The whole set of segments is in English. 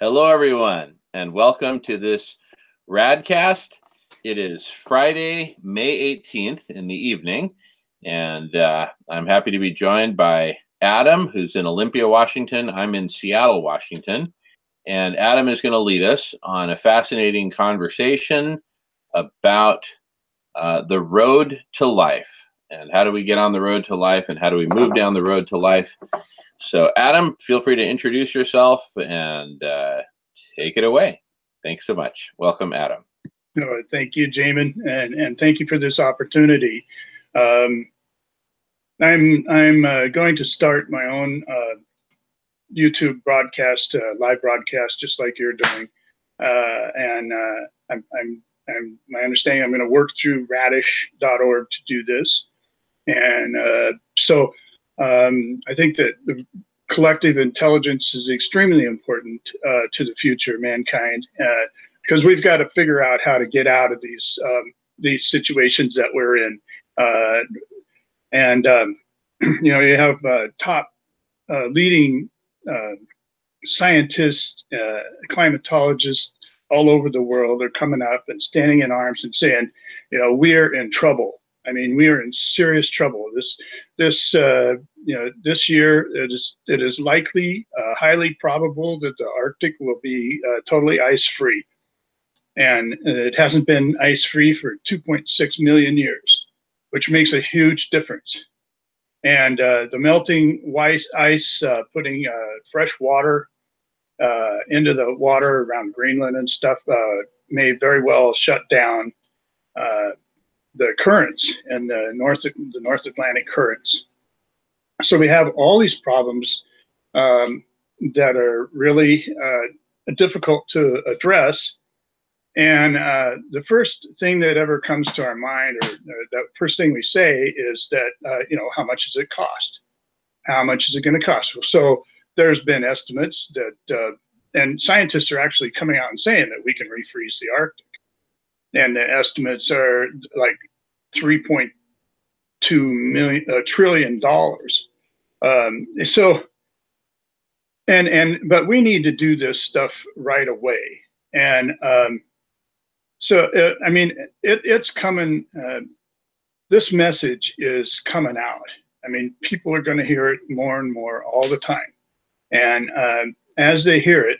Hello, everyone, and welcome to this Radcast. It is Friday, May 18th in the evening, and I'm happy to be joined by Adam, who's in Olympia, Washington. I'm in Seattle, Washington, and Adam is going to lead us on a fascinating conversation about the road to life, and how do we get on the road to life, and how do we move down the road to life. So, Adam, feel free to introduce yourself and take it away. Thanks so much. Welcome, Adam. Thank you, Jamen, and thank you for this opportunity. I'm going to start my own YouTube broadcast, live broadcast, just like you're doing. I'm my understanding, I'm going to work through radish.org to do this, and I think that the collective intelligence is extremely important to the future of mankind, because we've got to figure out how to get out of these situations that we're in. You have top leading scientists, climatologists all over the world are coming up and standing in arms and saying, we're in trouble. I mean, we are in serious trouble. This year, it is likely, highly probable that the Arctic will be totally ice-free, and it hasn't been ice-free for 2.6 million years, which makes a huge difference. And the melting ice, putting fresh water into the water around Greenland and stuff, may very well shut down the currents and the North Atlantic currents. So we have all these problems that are really difficult to address. And the first thing that ever comes to our mind, or the first thing we say, is that, how much does it cost? How much is it going to cost? So there's been estimates that, and scientists are actually coming out and saying that we can refreeze the Arctic. And the estimates are like $3.2 trillion. But we need to do this stuff right away. And it's coming. This message is coming out. I mean, people are going to hear it more and more all the time. And as they hear it,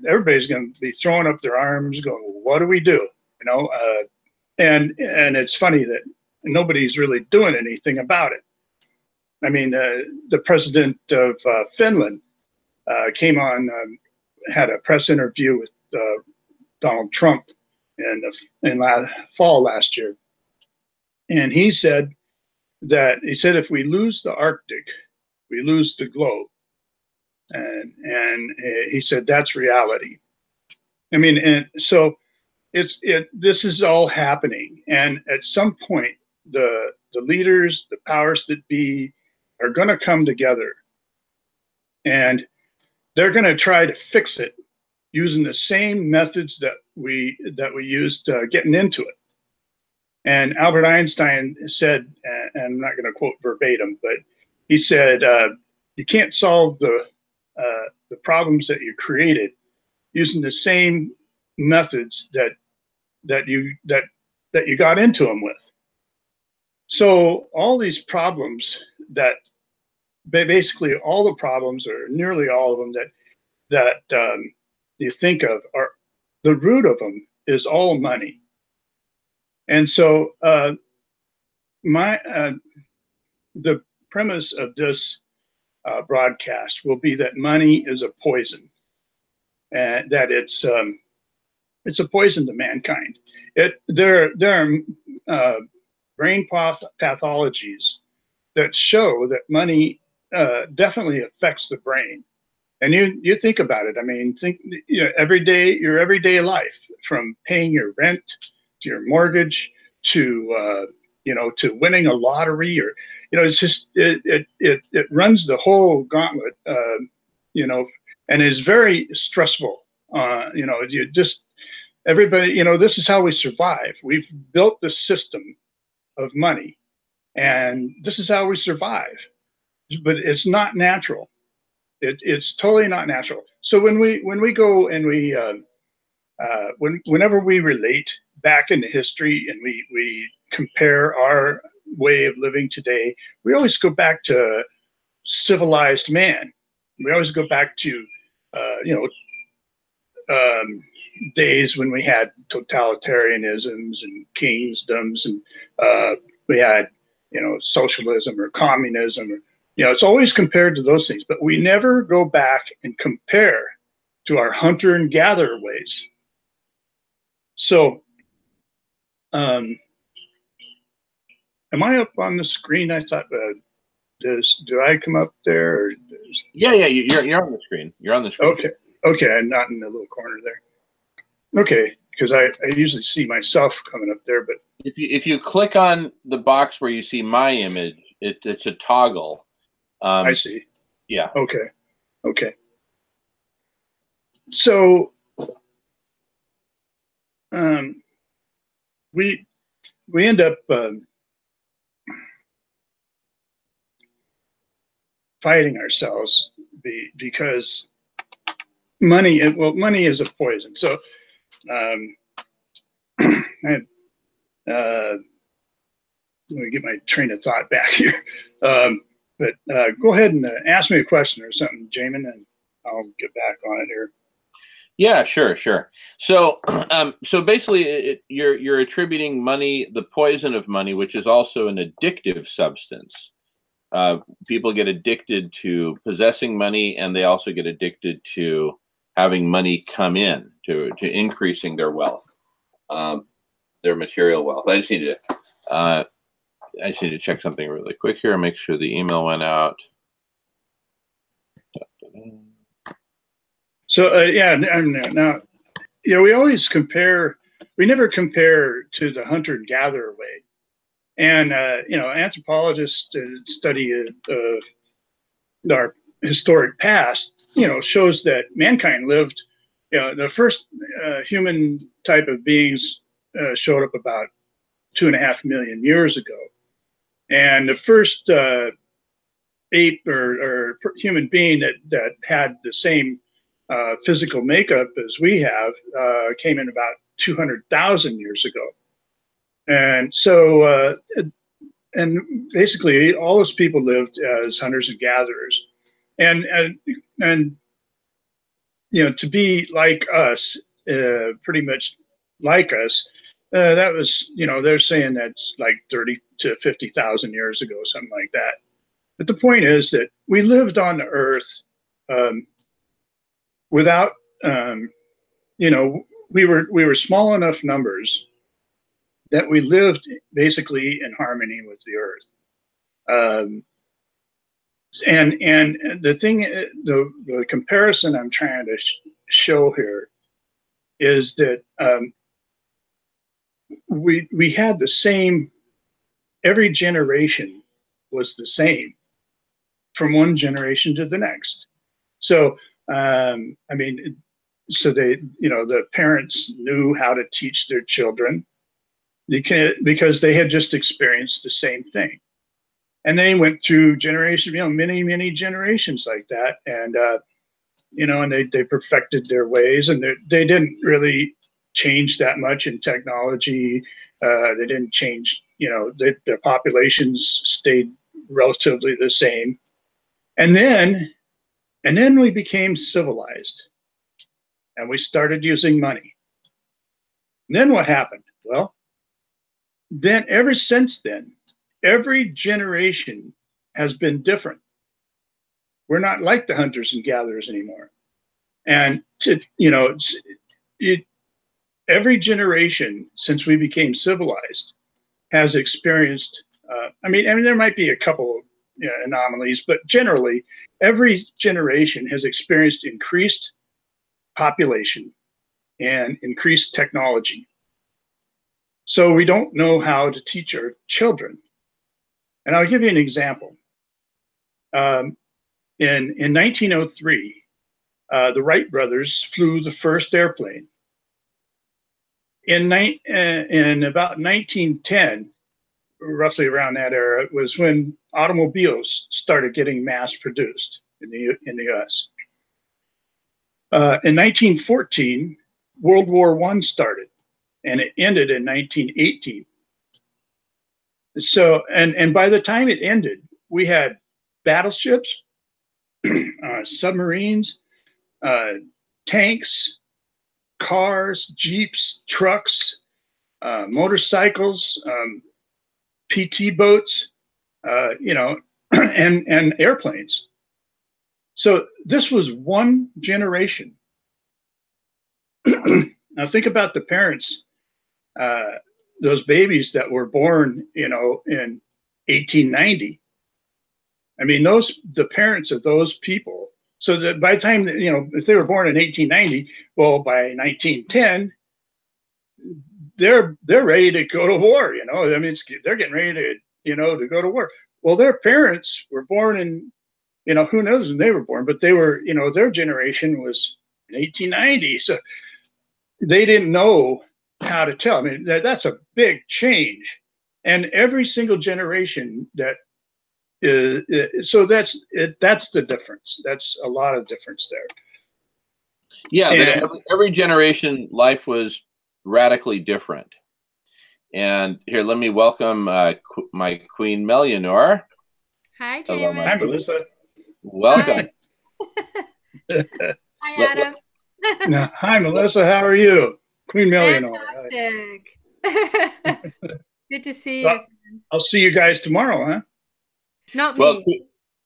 everybody's going to be throwing up their arms, going, well, "What do we do?" And it's funny that nobody's really doing anything about it. I mean, the president of Finland came on, had a press interview with Donald Trump in fall last year, and he said if we lose the Arctic, we lose the globe. And he said that's reality. I mean, and so this is all happening, and at some point the leaders, the powers that be, are going to come together, and they're going to try to fix it using the same methods that we used getting into it. And Albert Einstein said, and I'm not going to quote verbatim, but he said, you can't solve the problems that you created using the same methods that you got into them with. So all these problems that basically all the problems, or nearly all of them that you think of, are the root of them is all money. And so the premise of this broadcast will be that money is a poison, and that it's a poison to mankind. There are brain pathologies that show that money definitely affects the brain. And you think about it. I mean, your everyday life, from paying your rent to your mortgage to to winning a lottery, or it's just it runs the whole gauntlet, and is very stressful. Everybody, this is how we survive. We've built this system of money, and this is how we survive. But it's not natural. It's totally not natural. So when we go and whenever we relate back into history and we compare our way of living today, we always go back to civilized man. We always go back to you know, days when we had totalitarianisms and kingsdoms, and we had, you know, socialism or communism, or, you know, it's always compared to those things, but we never go back and compare to our hunter and gatherer ways. So, am I up on the screen? I thought, do I come up there? Or Yeah, you're on the screen. You're on the screen. Okay, I'm not in the little corner there. Okay, because I usually see myself coming up there, but If you click on the box where you see my image, it's a toggle. I see. Yeah. Okay. So we end up fighting ourselves because money is a poison. So let me get my train of thought back here. But go ahead and ask me a question or something, Jamin, and I'll get back on it here. Yeah, sure. So, so basically, you're attributing money, the poison of money, which is also an addictive substance. People get addicted to possessing money, and they also get addicted to having money come in, to increasing their wealth, their material wealth. I just need to check something really quick here and make sure the email went out. So yeah, now, you know, we always compare. We never compare to the hunter and gatherer way. And you know, anthropologists study our historic past. You know, shows that mankind lived. You know, the first human type of beings showed up about 2.5 million years ago, and the first ape or human being that had the same physical makeup as we have came in about 200,000 years ago. And so, and basically, all those people lived as hunters and gatherers, and you know, to be like us, pretty much like us. That was, you know, they're saying that's like 30 to 50,000 years ago, something like that. But the point is that we lived on the earth without, you know, we were small enough numbers that we lived basically in harmony with the earth. And the thing, the comparison I'm trying to show here is that we had the same. Every generation was the same from one generation to the next. So I mean, so they, you know, the parents knew how to teach their children because they had just experienced the same thing, and they went through generations, you know, many generations like that, and you know, and they perfected their ways, and they didn't really change that much in technology. They didn't change, you know, their populations stayed relatively the same, and then we became civilized, and we started using money. And then what happened? Well, then ever since then, every generation has been different. We're not like the hunters and gatherers anymore. And you know, every generation since we became civilized has experienced. I mean, there might be a couple, you know, anomalies, but generally, every generation has experienced increased population and increased technology. So we don't know how to teach our children. And I'll give you an example. In 1903, the Wright brothers flew the first airplane. In about 1910, roughly around that era, was when automobiles started getting mass produced in the U.S. In 1914, World War I started, and it ended in 1918. So, and by the time it ended, we had battleships, submarines, tanks, cars, jeeps, trucks, motorcycles, PT boats, you know, and airplanes. So this was one generation. Now think about the parents, those babies that were born, you know, in 1890. I mean, the parents of those people. So that by the time, you know, if they were born in 1890, well, by 1910, they're ready to go to war. You know, I mean, they're getting ready to, you know, to go to war. Well, their parents were born in, you know, who knows when they were born, but they were, you know, their generation was in 1890. So they didn't know how to tell. I mean, that's a big change. And every single generation that so that's it, that's the difference. That's a lot of difference there. Yeah, And that every generation life was radically different. And here, let me welcome my Queen Melianor. Hi, Hello, Jamen. hi, Melissa. Welcome. Hi, Adam. Now, hi, Melissa. How are you, Queen Melianor? Fantastic. Good to see you. I'll see you guys tomorrow, huh? Not me. Well,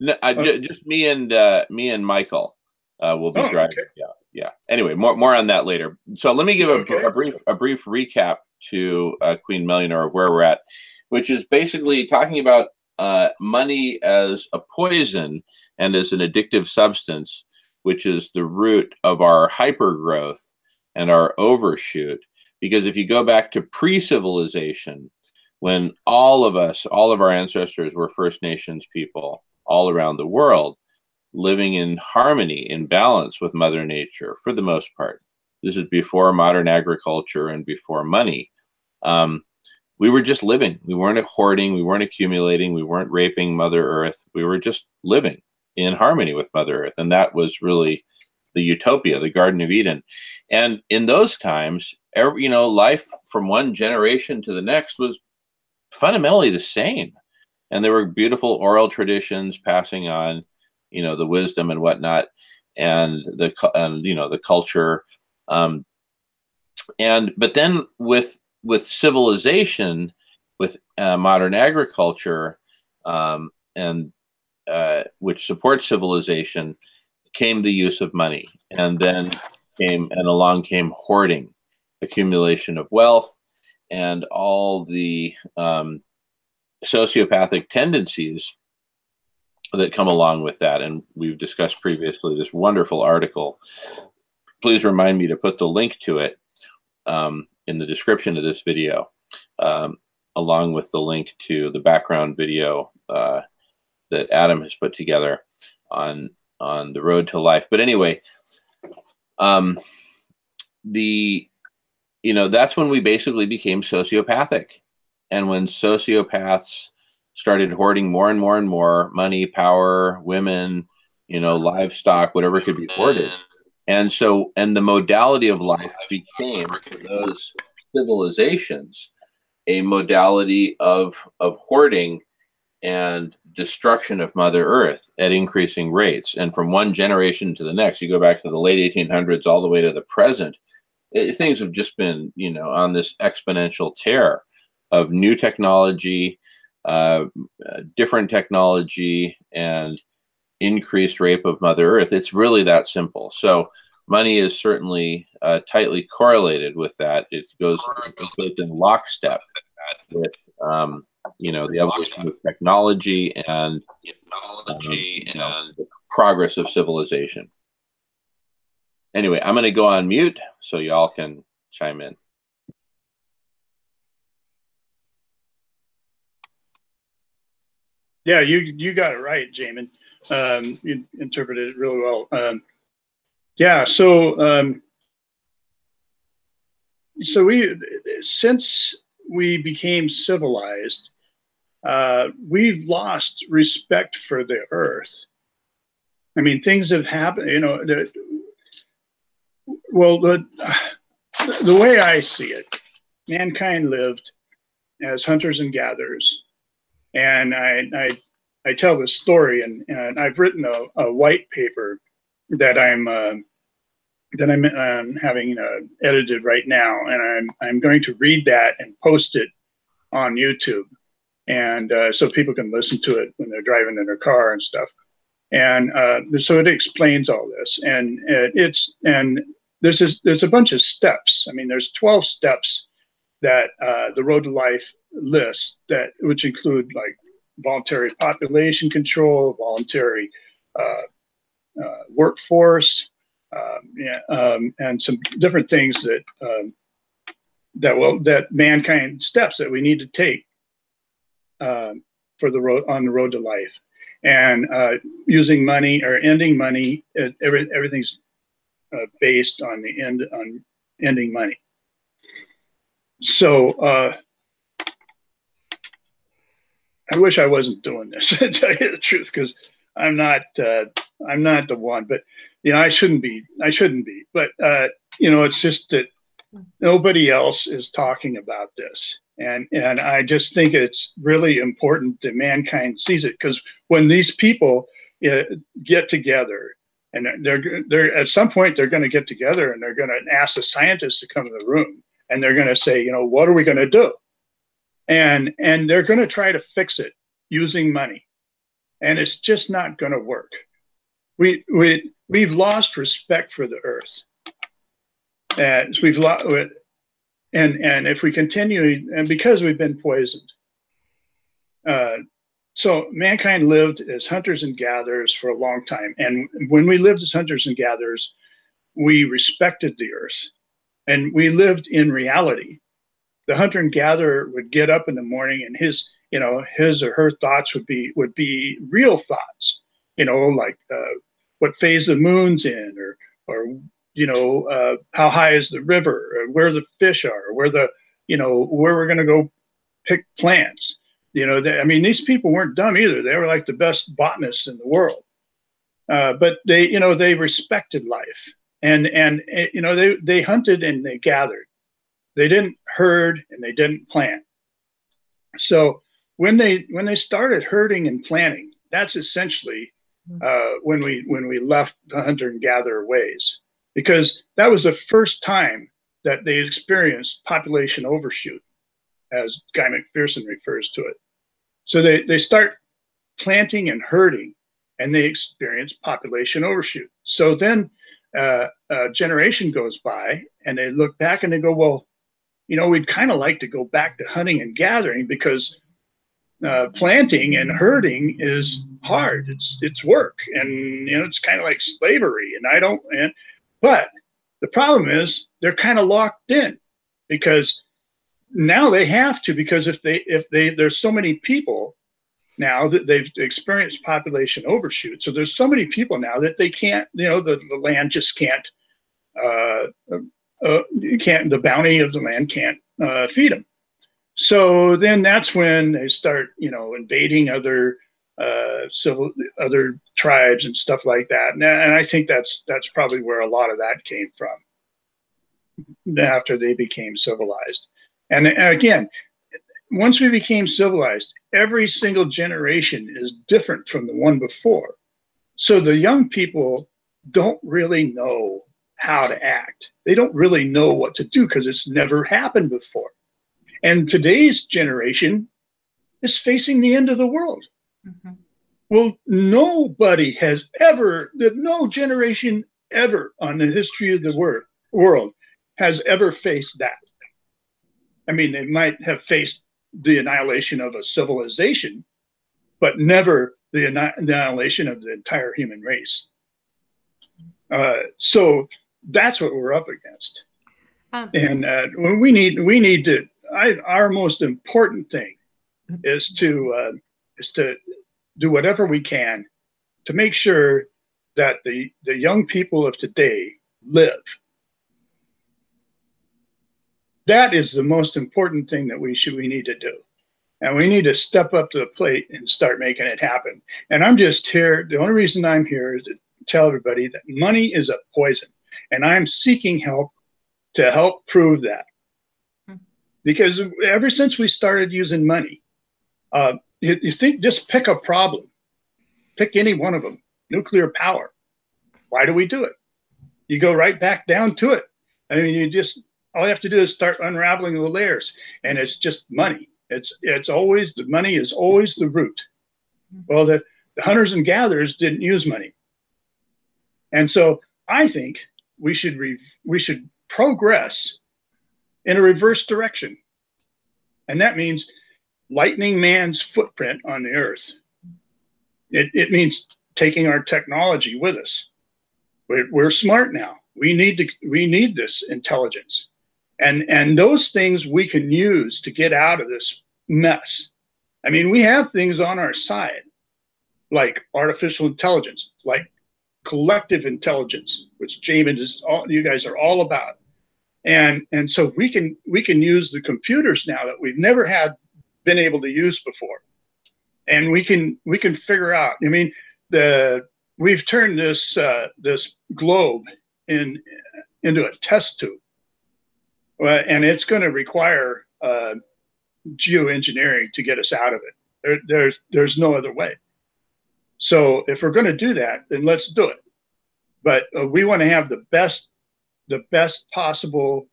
no, just me and Michael will be driving. Okay. Yeah. Anyway, more on that later. So let me give a brief recap to Queen Melianor of where we're at, which is basically talking about money as a poison and as an addictive substance, which is the root of our hypergrowth and our overshoot. Because if you go back to pre-civilization, when all of our ancestors were First Nations people all around the world, living in harmony, in balance with Mother Nature for the most part. This is before modern agriculture and before money. We were just living. We weren't hoarding. We weren't accumulating. We weren't raping Mother Earth. We were just living in harmony with Mother Earth. And that was really the utopia, the Garden of Eden. And in those times, life from one generation to the next was fundamentally the same. And there were beautiful oral traditions passing on, the wisdom and whatnot, and the culture. But then with civilization, with modern agriculture, which supports civilization, came the use of money, and then along came hoarding, accumulation of wealth, and all the sociopathic tendencies that come along with that. And we've discussed previously this wonderful article. Please remind me to put the link to it in the description of this video, along with the link to the background video that Adam has put together on the road to life. But anyway, that's when we basically became sociopathic. And when sociopaths started hoarding more and more and more money, power, women, livestock, whatever could be hoarded. And the modality of life became, for those civilizations, a modality of hoarding and destruction of Mother Earth at increasing rates. And from one generation to the next, you go back to the late 1800s all the way to the present, things have just been, on this exponential tear of new technology, different technology, and increased rape of Mother Earth. It's really that simple. So money is certainly tightly correlated with that. It goes in lockstep with the evolution of technology and the progress of civilization. Anyway, I'm going to go on mute so y'all can chime in. Yeah, you got it right, Jamen. You interpreted it really well. So since we became civilized, we've lost respect for the earth. I mean, things have happened. Well, the way I see it, mankind lived as hunters and gatherers, and I tell this story, and I've written a white paper that I'm having edited right now, and I'm going to read that and post it on YouTube, and so people can listen to it when they're driving in their car and stuff. And so it explains all this, and there's a bunch of steps. I mean, there's 12 steps that the Road to Life lists, which include like voluntary population control, voluntary workforce, and some different things that mankind steps that we need to take for the road on the road to life, and using money or ending money. Everything's based on ending money. So I wish I wasn't doing this, to tell you the truth, because I'm not the one. But I shouldn't be. But it's just that nobody else is talking about this, and I just think it's really important that mankind sees it, because when these people get together, and they're at some point they're going to get together and they're going to ask the scientists to come in the room, and they're going to say, what are we going to do? And they're going to try to fix it using money, and it's just not going to work. We've lost respect for the earth. And we've lost, and if we continue, and because we've been poisoned, so mankind lived as hunters and gatherers for a long time. And when we lived as hunters and gatherers, we respected the earth, and we lived in reality. The hunter and gatherer would get up in the morning, and his or her thoughts would be real thoughts, like what phase the moon's in, or how high is the river, or where the fish are, or where we're going to go pick plants. These people weren't dumb either. They were like the best botanists in the world. But they respected life, and they hunted and they gathered. They didn't herd and they didn't plant. So when they started herding and planting, that's essentially when we left the hunter and gatherer ways, because that was the first time that they experienced population overshoot, as Guy McPherson refers to it. So they start planting and herding, and they experience population overshoot. So then a generation goes by, and they look back and they go, well, we'd kind of like to go back to hunting and gathering, because planting and herding is hard. It's work, and it's kind of like slavery. But the problem is they're kind of locked in, because now they have to, because if there's so many people now that they've experienced population overshoot. So there's so many people now that they can't, the land just can't. The bounty of the land can't feed them. So then that's when they start, invading other tribes and stuff like that. And I think that's probably where a lot of that came from after they became civilized. And again, once we became civilized, every single generation is different from the one before. So the young people don't really know how to act. They don't really know what to do, because it's never happened before. And today's generation is facing the end of the world. Mm-hmm. Well, nobody has ever, no generation ever on the history of the world has ever faced that. I mean, they might have faced the annihilation of a civilization, but never the annihilation of the entire human race. So that's what we're up against. And we need to. Our most important thing is to do whatever we can to make sure that the young people of today live. That is the most important thing that we need to do. And we need to step up to the plate and start making it happen. And I'm just here. The only reason I'm here is to tell everybody that money is a poison. And I'm seeking help to help prove that. Because ever since we started using money, you think, just pick a problem, pick any one of them, nuclear power. Why do we do it? You go right back down to it. I mean, all you have to do is start unraveling the layers, and it's just money. It's always, the money is always the root. Well, the hunters and gatherers didn't use money. And so I think we should progress in a reverse direction. And that means lightening man's footprint on the earth. It means taking our technology with us. We're smart now. We need this intelligence. And those things we can use to get out of this mess. I mean, we have things on our side, like artificial intelligence, like collective intelligence, which Jamen you guys are all about. And so we can use the computers now that we've never been able to use before. And we can figure out, I mean, we've turned this globe into a test tube. And it's going to require geoengineering to get us out of it. There's no other way. So if we're going to do that, then let's do it. But we want to have the best possible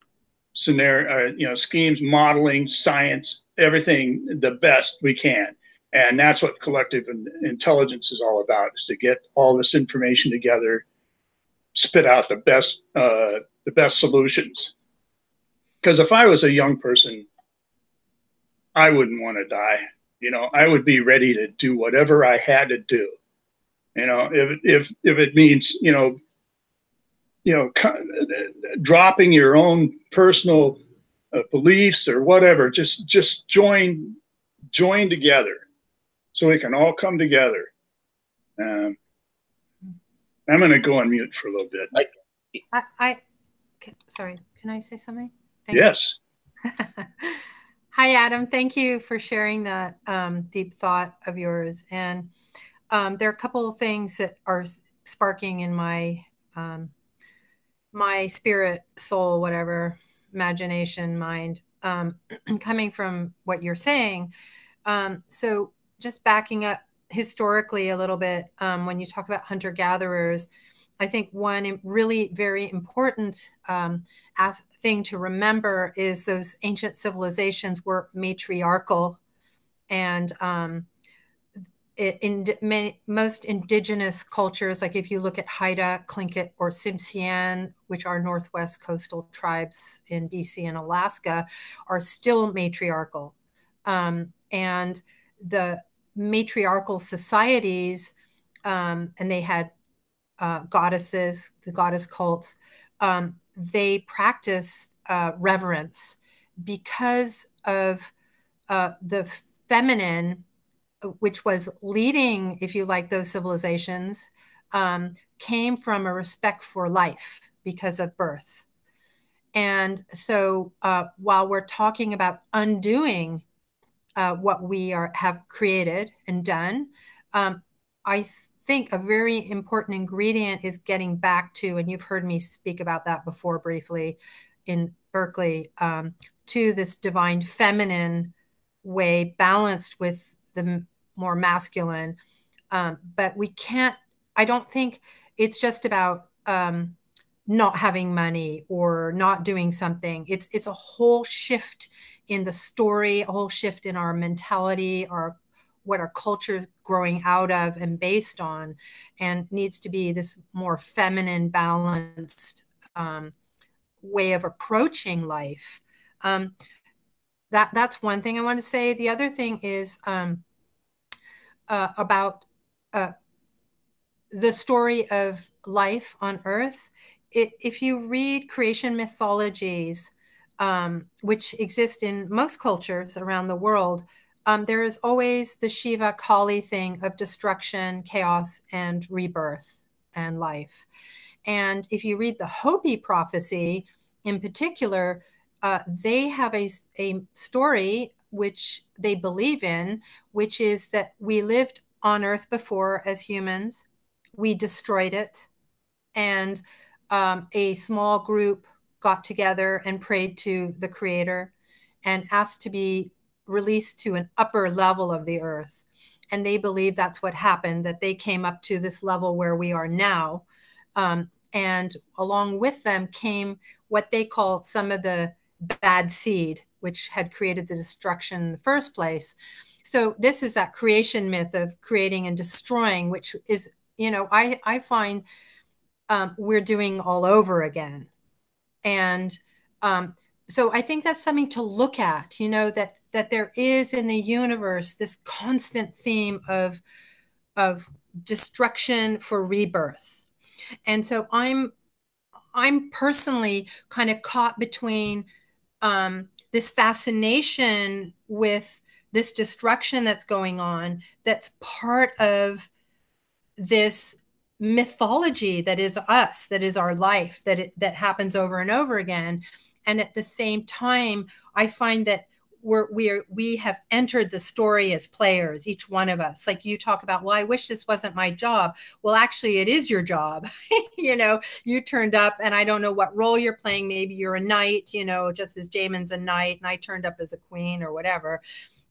scenario, schemes, modeling, science, everything the best we can. And that's what collective intelligence is all about, is to get all this information together, spit out the best solutions. Because if I was a young person, I wouldn't want to die. I would be ready to do whatever I had to do. If it means, dropping your own personal beliefs or whatever, just join together so we can all come together. I'm going to go on mute for a little bit. Sorry, can I say something? Yes. Hi, Adam. Thank you for sharing that deep thought of yours. And there are a couple of things that are sparking in my my spirit, soul, whatever, imagination, mind, coming from what you're saying. So just backing up historically a little bit, when you talk about hunter-gatherers, I think one really very important thing to remember is those ancient civilizations were matriarchal, and in most indigenous cultures, like if you look at Haida, Tlingit, or Tsimshian, which are northwest coastal tribes in BC and Alaska, are still matriarchal. And the matriarchal societies, and they had goddesses, the goddess cults, they practiced reverence because of the feminine, which was leading, if you like, those civilizations, came from a respect for life because of birth. And so while we're talking about undoing what we have created and done, I think a very important ingredient is getting back to, and you've heard me speak about that before briefly in Berkeley, to this divine feminine way balanced with the more masculine. But we can't, I don't think it's just about not having money or not doing something. It's a whole shift in the story, a whole shift in our mentality, what our culture is growing out of and based on, and needs to be this more feminine, balanced way of approaching life. That's one thing I want to say. The other thing is about the story of life on Earth. If you read creation mythologies, which exist in most cultures around the world, there is always the Shiva Kali thing of destruction, chaos, and rebirth and life. And if you read the Hopi prophecy in particular, they have a story which they believe in, which is that we lived on Earth before as humans, we destroyed it, and a small group got together and prayed to the Creator and asked to be released to an upper level of the earth. And they believe that's what happened, that they came up to this level where we are now. And along with them came what they call some of the bad seed, which had created the destruction in the first place. So this is that creation myth of creating and destroying, which is, I find we're doing all over again. And so I think that's something to look at, that there is in the universe this constant theme of destruction for rebirth. And so I'm personally kind of caught between this fascination with this destruction that's going on, that's part of this mythology that is us, that is our life, that happens over and over again. And at the same time, I find that we have entered the story as players, each one of us. Like you talk about, well, I wish this wasn't my job. Well, actually, it is your job. You turned up, and I don't know what role you're playing. Maybe you're a knight, just as Jamin's a knight, and I turned up as a queen or whatever,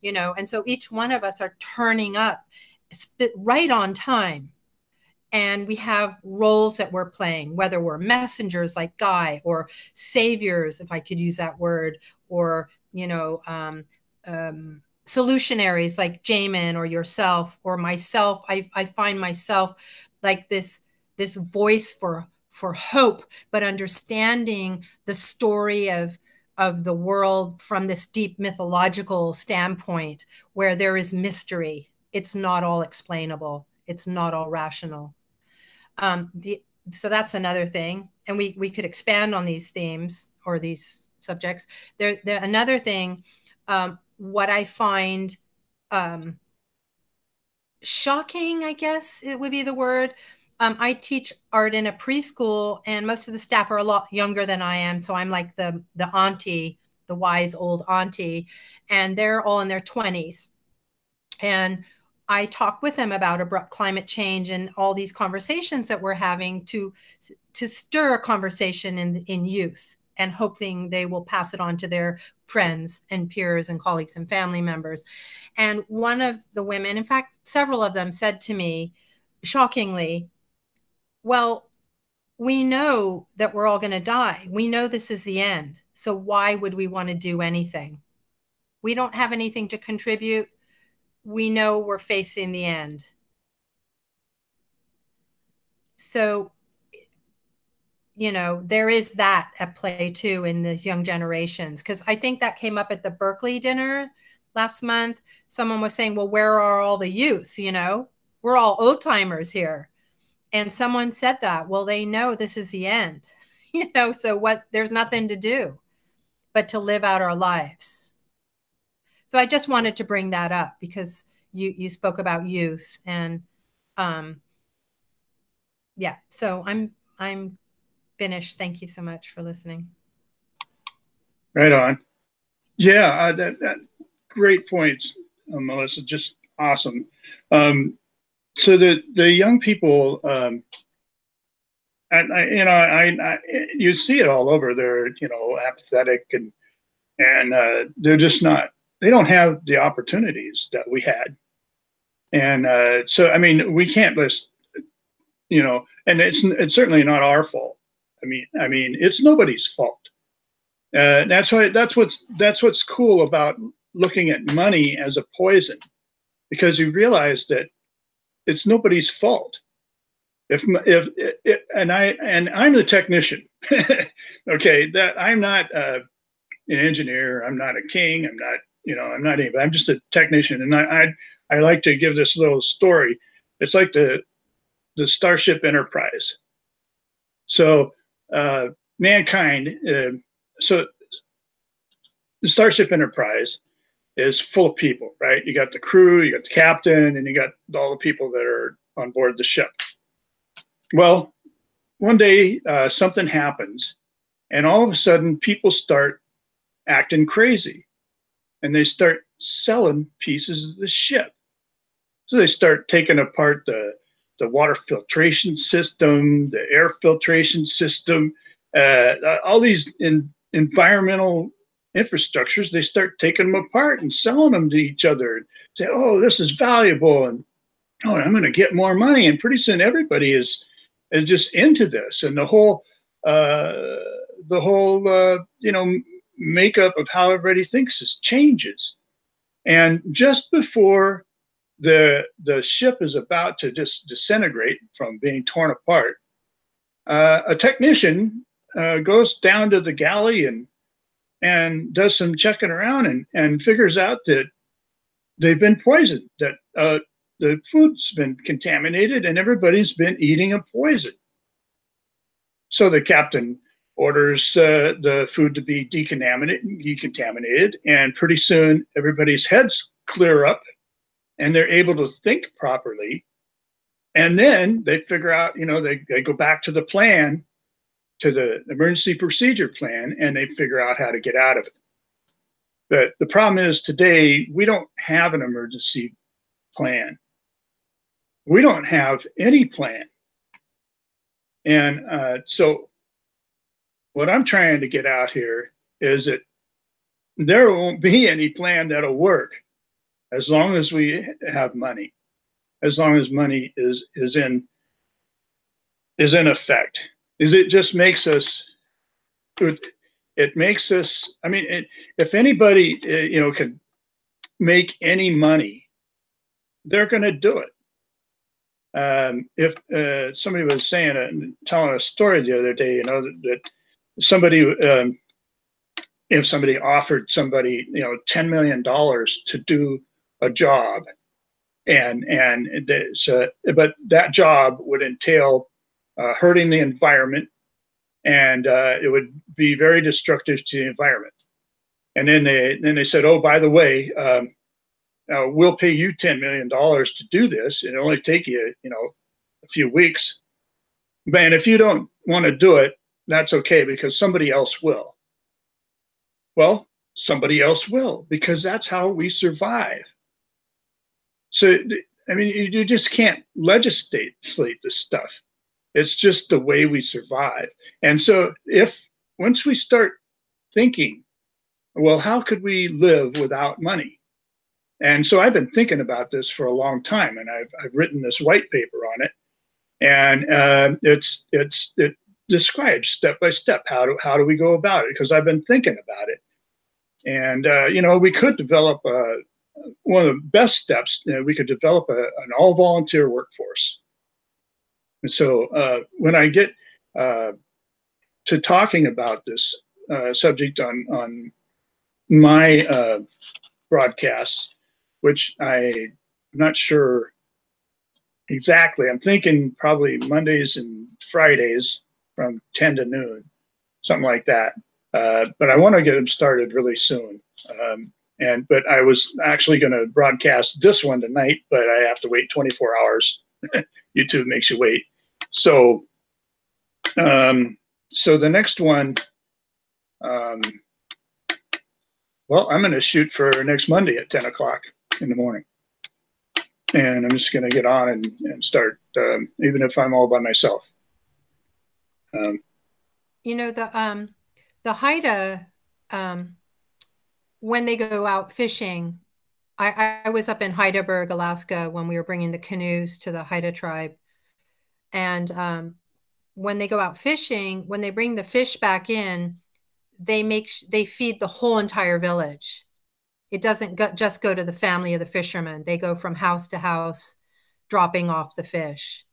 And so each one of us are turning up right on time. And we have roles that we're playing, whether we're messengers like Guy, or saviors, if I could use that word, or solutionaries like Jamin or yourself or myself. I find myself like this voice for hope, but understanding the story of the world from this deep mythological standpoint, where there is mystery. It's not all explainable. It's not all rational. So that's another thing, and we could expand on these themes or these subjects. There another thing, what I find shocking, I guess it would be the word. I teach art in a preschool, and most of the staff are a lot younger than I am, so I'm like the auntie, the wise old auntie, and they're all in their 20s. And I talk with them about abrupt climate change and all these conversations that we're having to stir a conversation in youth, and hoping they will pass it on to their friends and peers and colleagues and family members. And one of the women, in fact, several of them, said to me, shockingly, well, we know that we're all going to die. We know this is the end. So why would we want to do anything? We don't have anything to contribute. We know we're facing the end. So, there is that at play too in these young generations, because I think that came up at the Berkeley dinner last month. Someone was saying, well, where are all the youth? We're all old timers here. And someone said that, well, they know this is the end, so there's nothing to do but to live out our lives. So I just wanted to bring that up because you spoke about youth, and yeah, so I'm finished. Thank you so much for listening. Right on. Yeah, that great points, Melissa. Just awesome. So the young people, you see it all over. They're apathetic, and they're just not. They don't have the opportunities that we had, and so I mean, we can't just and it's certainly not our fault. I mean, it's nobody's fault. That's what's cool about looking at money as a poison, because you realize that it's nobody's fault. And I'm the technician. Okay, that I'm not an engineer. I'm not a king. I'm not anybody. I'm just a technician. And I like to give this little story. It's like the Starship Enterprise. So mankind. So the Starship Enterprise is full of people, right? You got the crew, you got the captain, and you got all the people that are on board the ship. Well, one day something happens, and all of a sudden people start acting crazy, and they start selling pieces of the ship. So they start taking apart the the water filtration system, the air filtration system, all these environmental infrastructures. They start taking them apart and selling them to each other and say, oh, this is valuable, and oh, I'm going to get more money. And pretty soon everybody is just into this, and the whole makeup of how everybody thinks changes. And just before the ship is about to just disintegrate from being torn apart, a technician goes down to the galley and does some checking around and figures out that they've been poisoned, that the food's been contaminated and everybody's been eating a poison. So the captain orders the food to be decontaminated, and pretty soon everybody's heads clear up and they're able to think properly. And then they figure out, they go back to the plan, to the emergency procedure plan, and they figure out how to get out of it. But the problem is today, we don't have an emergency plan. We don't have any plan. And so what I'm trying to get out here is that there won't be any plan that'll work as long as we have money, as long as money is in effect. It just makes us, it makes us, I mean, if anybody, can make any money, they're going to do it. If somebody was saying, telling a story the other day, that somebody, if somebody offered somebody, $10 million to do a job, but that job would entail hurting the environment, and it would be very destructive to the environment. And then they said, oh, by the way, we'll pay you $10 million to do this. It'll only take you, a few weeks. Man, if you don't want to do it, that's okay, because somebody else will. Well, somebody else will, because that's how we survive. So, I mean, you just can't legislate this stuff. It's just the way we survive. And so once we start thinking, well, how could we live without money? And so I've been thinking about this for a long time, and I've written this white paper on it, and it describes step by step how do we go about it, because I've been thinking about it. And we could develop one of the best steps. We could develop an all volunteer workforce. And so when I get to talking about this subject on my broadcasts, which I'm not sure exactly. I'm thinking probably Mondays and Fridays from 10 to noon, something like that. But I want to get them started really soon. But I was actually going to broadcast this one tonight, but I have to wait 24 hours. YouTube makes you wait. So the next one, I'm going to shoot for next Monday at 10 o'clock in the morning. And I'm just going to get on and start, even if I'm all by myself. The Haida, when they go out fishing, I was up in Heidelberg, Alaska, when we were bringing the canoes to the Haida tribe. And when they go out fishing, when they bring the fish back in, they feed the whole entire village. It doesn't just go to the family of the fishermen. They go from house to house, dropping off the fish.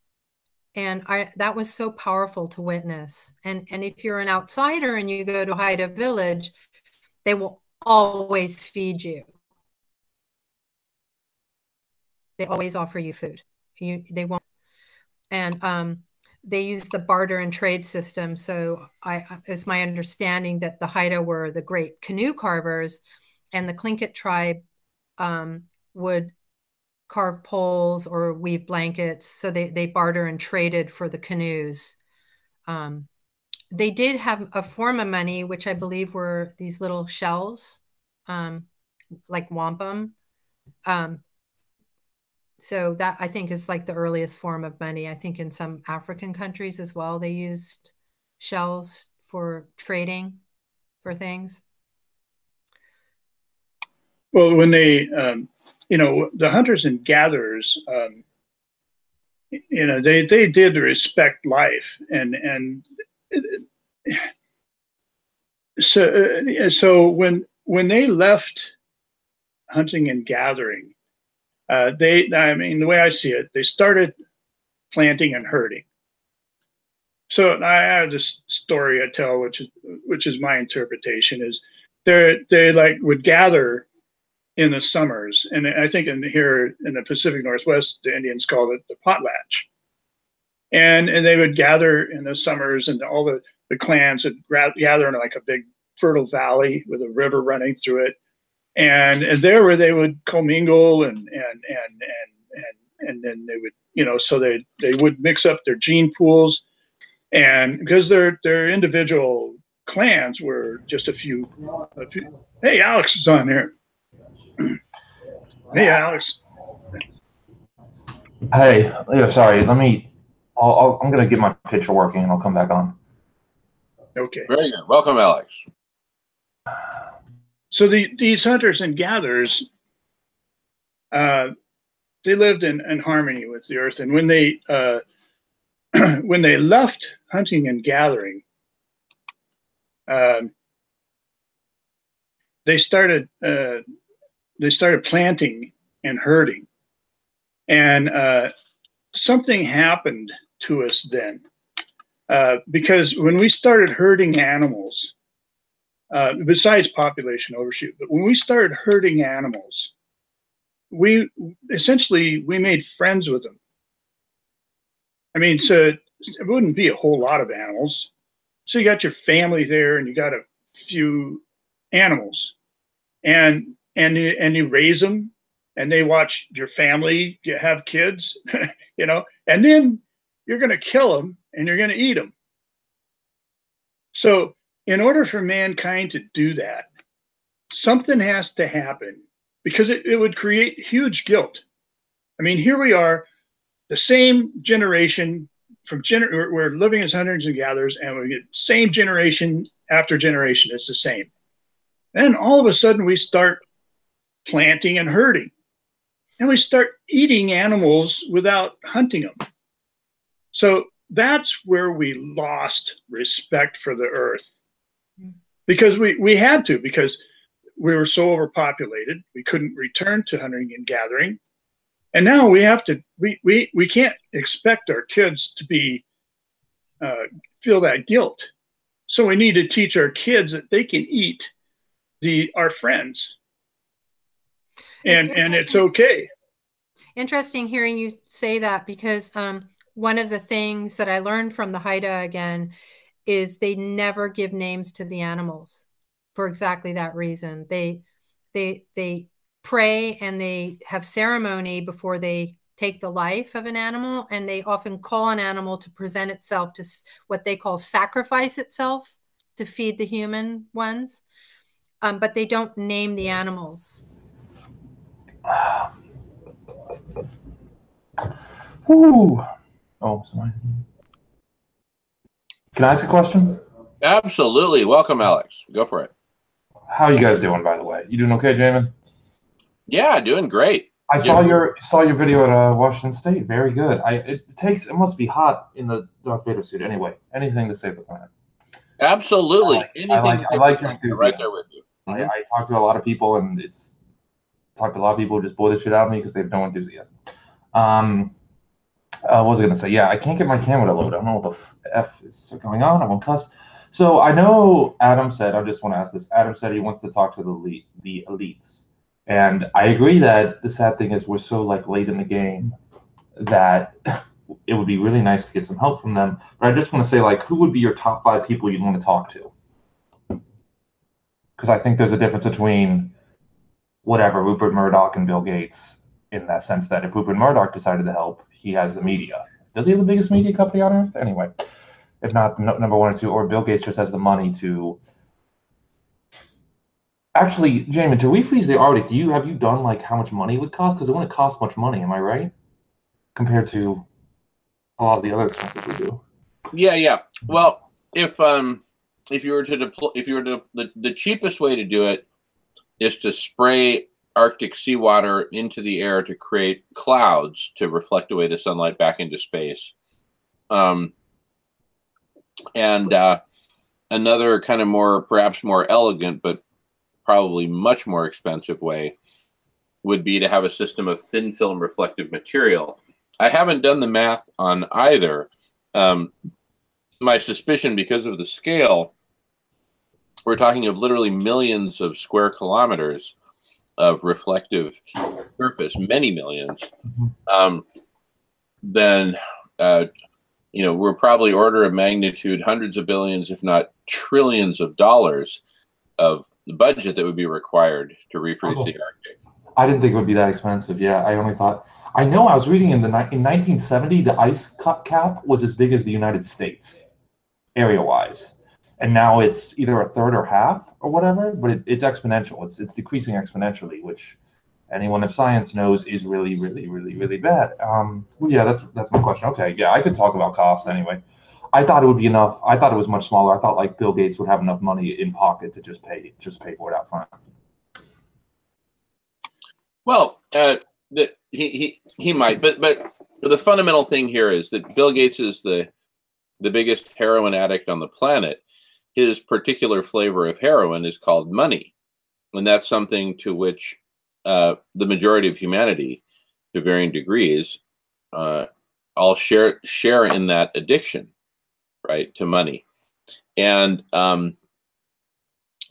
And that was so powerful to witness. And if you're an outsider and you go to Haida village, they will always feed you. They always offer you food. They won't. And they use the barter and trade system. So it's my understanding that the Haida were the great canoe carvers, and the Tlingit tribe would carve poles or weave blankets. So they barter and traded for the canoes. They did have a form of money, which I believe were these little shells, like wampum. So that, I think, is like the earliest form of money. I think in some African countries as well, they used shells for trading for things. Well, when they, the hunters and gatherers, they did respect life, and so when they left hunting and gathering, I mean, the way I see it, they started planting and herding. So I have this story I tell, which is my interpretation, is they like would gather in the summers, and I think here in the Pacific Northwest, the Indians called it the potlatch, and they would gather in the summers, and all the clans would gather in like a big fertile valley with a river running through it, and there where they would commingle and then they would, so they would mix up their gene pools, and because their individual clans were just a few. Hey, Alex is on here. Hey, Alex. Hey, yeah, sorry. I'm gonna get my picture working, and I'll come back on. Okay. Very good. Welcome, Alex. So these hunters and gatherers, they lived in harmony with the earth, and when they when they left hunting and gathering, they started planting and herding, and something happened to us then, because when we started herding animals, besides population overshoot, but when we started herding animals, we made friends with them. I mean, so it wouldn't be a whole lot of animals. So you got your family there, and you got a few animals, and you raise them, and they watch your family have kids, and then you're going to kill them and you're going to eat them. So in order for mankind to do that, something has to happen, because it would create huge guilt. I mean, here we are, the same generation we're living as hunters and gatherers, and we get same generation after generation. It's the same. Then all of a sudden we start planting and herding, and we start eating animals without hunting them. So that's where we lost respect for the earth, because we had to, because we were so overpopulated, we couldn't return to hunting and gathering. And now we have to, we can't expect our kids to feel that guilt. So we need to teach our kids that they can eat our friends, and it's okay. Interesting hearing you say that, because one of the things that I learned from the Haida again is they never give names to the animals for exactly that reason. They pray and they have ceremony before they take the life of an animal, and they often call an animal to present itself, to what they call sacrifice itself to feed the human ones, but they don't name the animals. Ooh. Oh, sorry. Can I ask a question? Absolutely. Welcome, Alex. Go for it. How are you guys doing, by the way? You doing okay, Jamen? Yeah, doing great. I saw your video at Washington State. Very good. It must be hot in the Darth Vader suit. Anyway, anything to save the planet. Absolutely. I like your enthusiasm. Right there with you. I talk to a lot of people, and who just blow the shit out of me because they have no enthusiasm. What was I going to say? Yeah, I can't get my camera to load. I don't know what the F is going on. I won't cuss. So I know Adam said, I just want to ask this. Adam said he wants to talk to the elites. And I agree that the sad thing is we're so late in the game that it would be really nice to get some help from them. But I just want to say, who would be your top 5 people you'd want to talk to? Because I think there's a difference between Rupert Murdoch and Bill Gates, in that sense that if Rupert Murdoch decided to help, he has the media. Does he have the biggest media company on earth? Anyway, if not number 1 or 2, or Bill Gates just has the money to Actually, Jamen, to refreeze the Arctic, have you done like how much money it would cost? Because it wouldn't cost much money, am I right? Compared to a lot of the other expenses we do. Yeah. Well, if you were to deploy, the cheapest way to do it is to spray Arctic seawater into the air to create clouds to reflect away the sunlight back into space. And another kind of perhaps more elegant, but probably much more expensive way would be to have a system of thin film reflective material. I haven't done the math on either. My suspicion, because of the scale, we're talking of literally millions of square kilometers of reflective surface, many millions. Then we're probably order of magnitude hundreds of billions, if not trillions of dollars of the budget that would be required to refreeze the Arctic. I didn't think it would be that expensive. Yeah, I only thought. I know I was reading in 1970 the ice cap was as big as the United States, area-wise, and now it's either a third or half or whatever. But it's exponential. It's decreasing exponentially, which anyone of science knows is really, really, really, really bad. Well, yeah, that's my question. Okay, yeah, I could talk about cost anyway. I thought it would be enough. I thought it was much smaller. I thought like Bill Gates would have enough money in pocket to just pay for it out front. Well, he might, but the fundamental thing here is that Bill Gates is the biggest heroin addict on the planet. His particular flavor of heroin is called money, and that's something to which the majority of humanity, to varying degrees, all share in that addiction, right, to money. And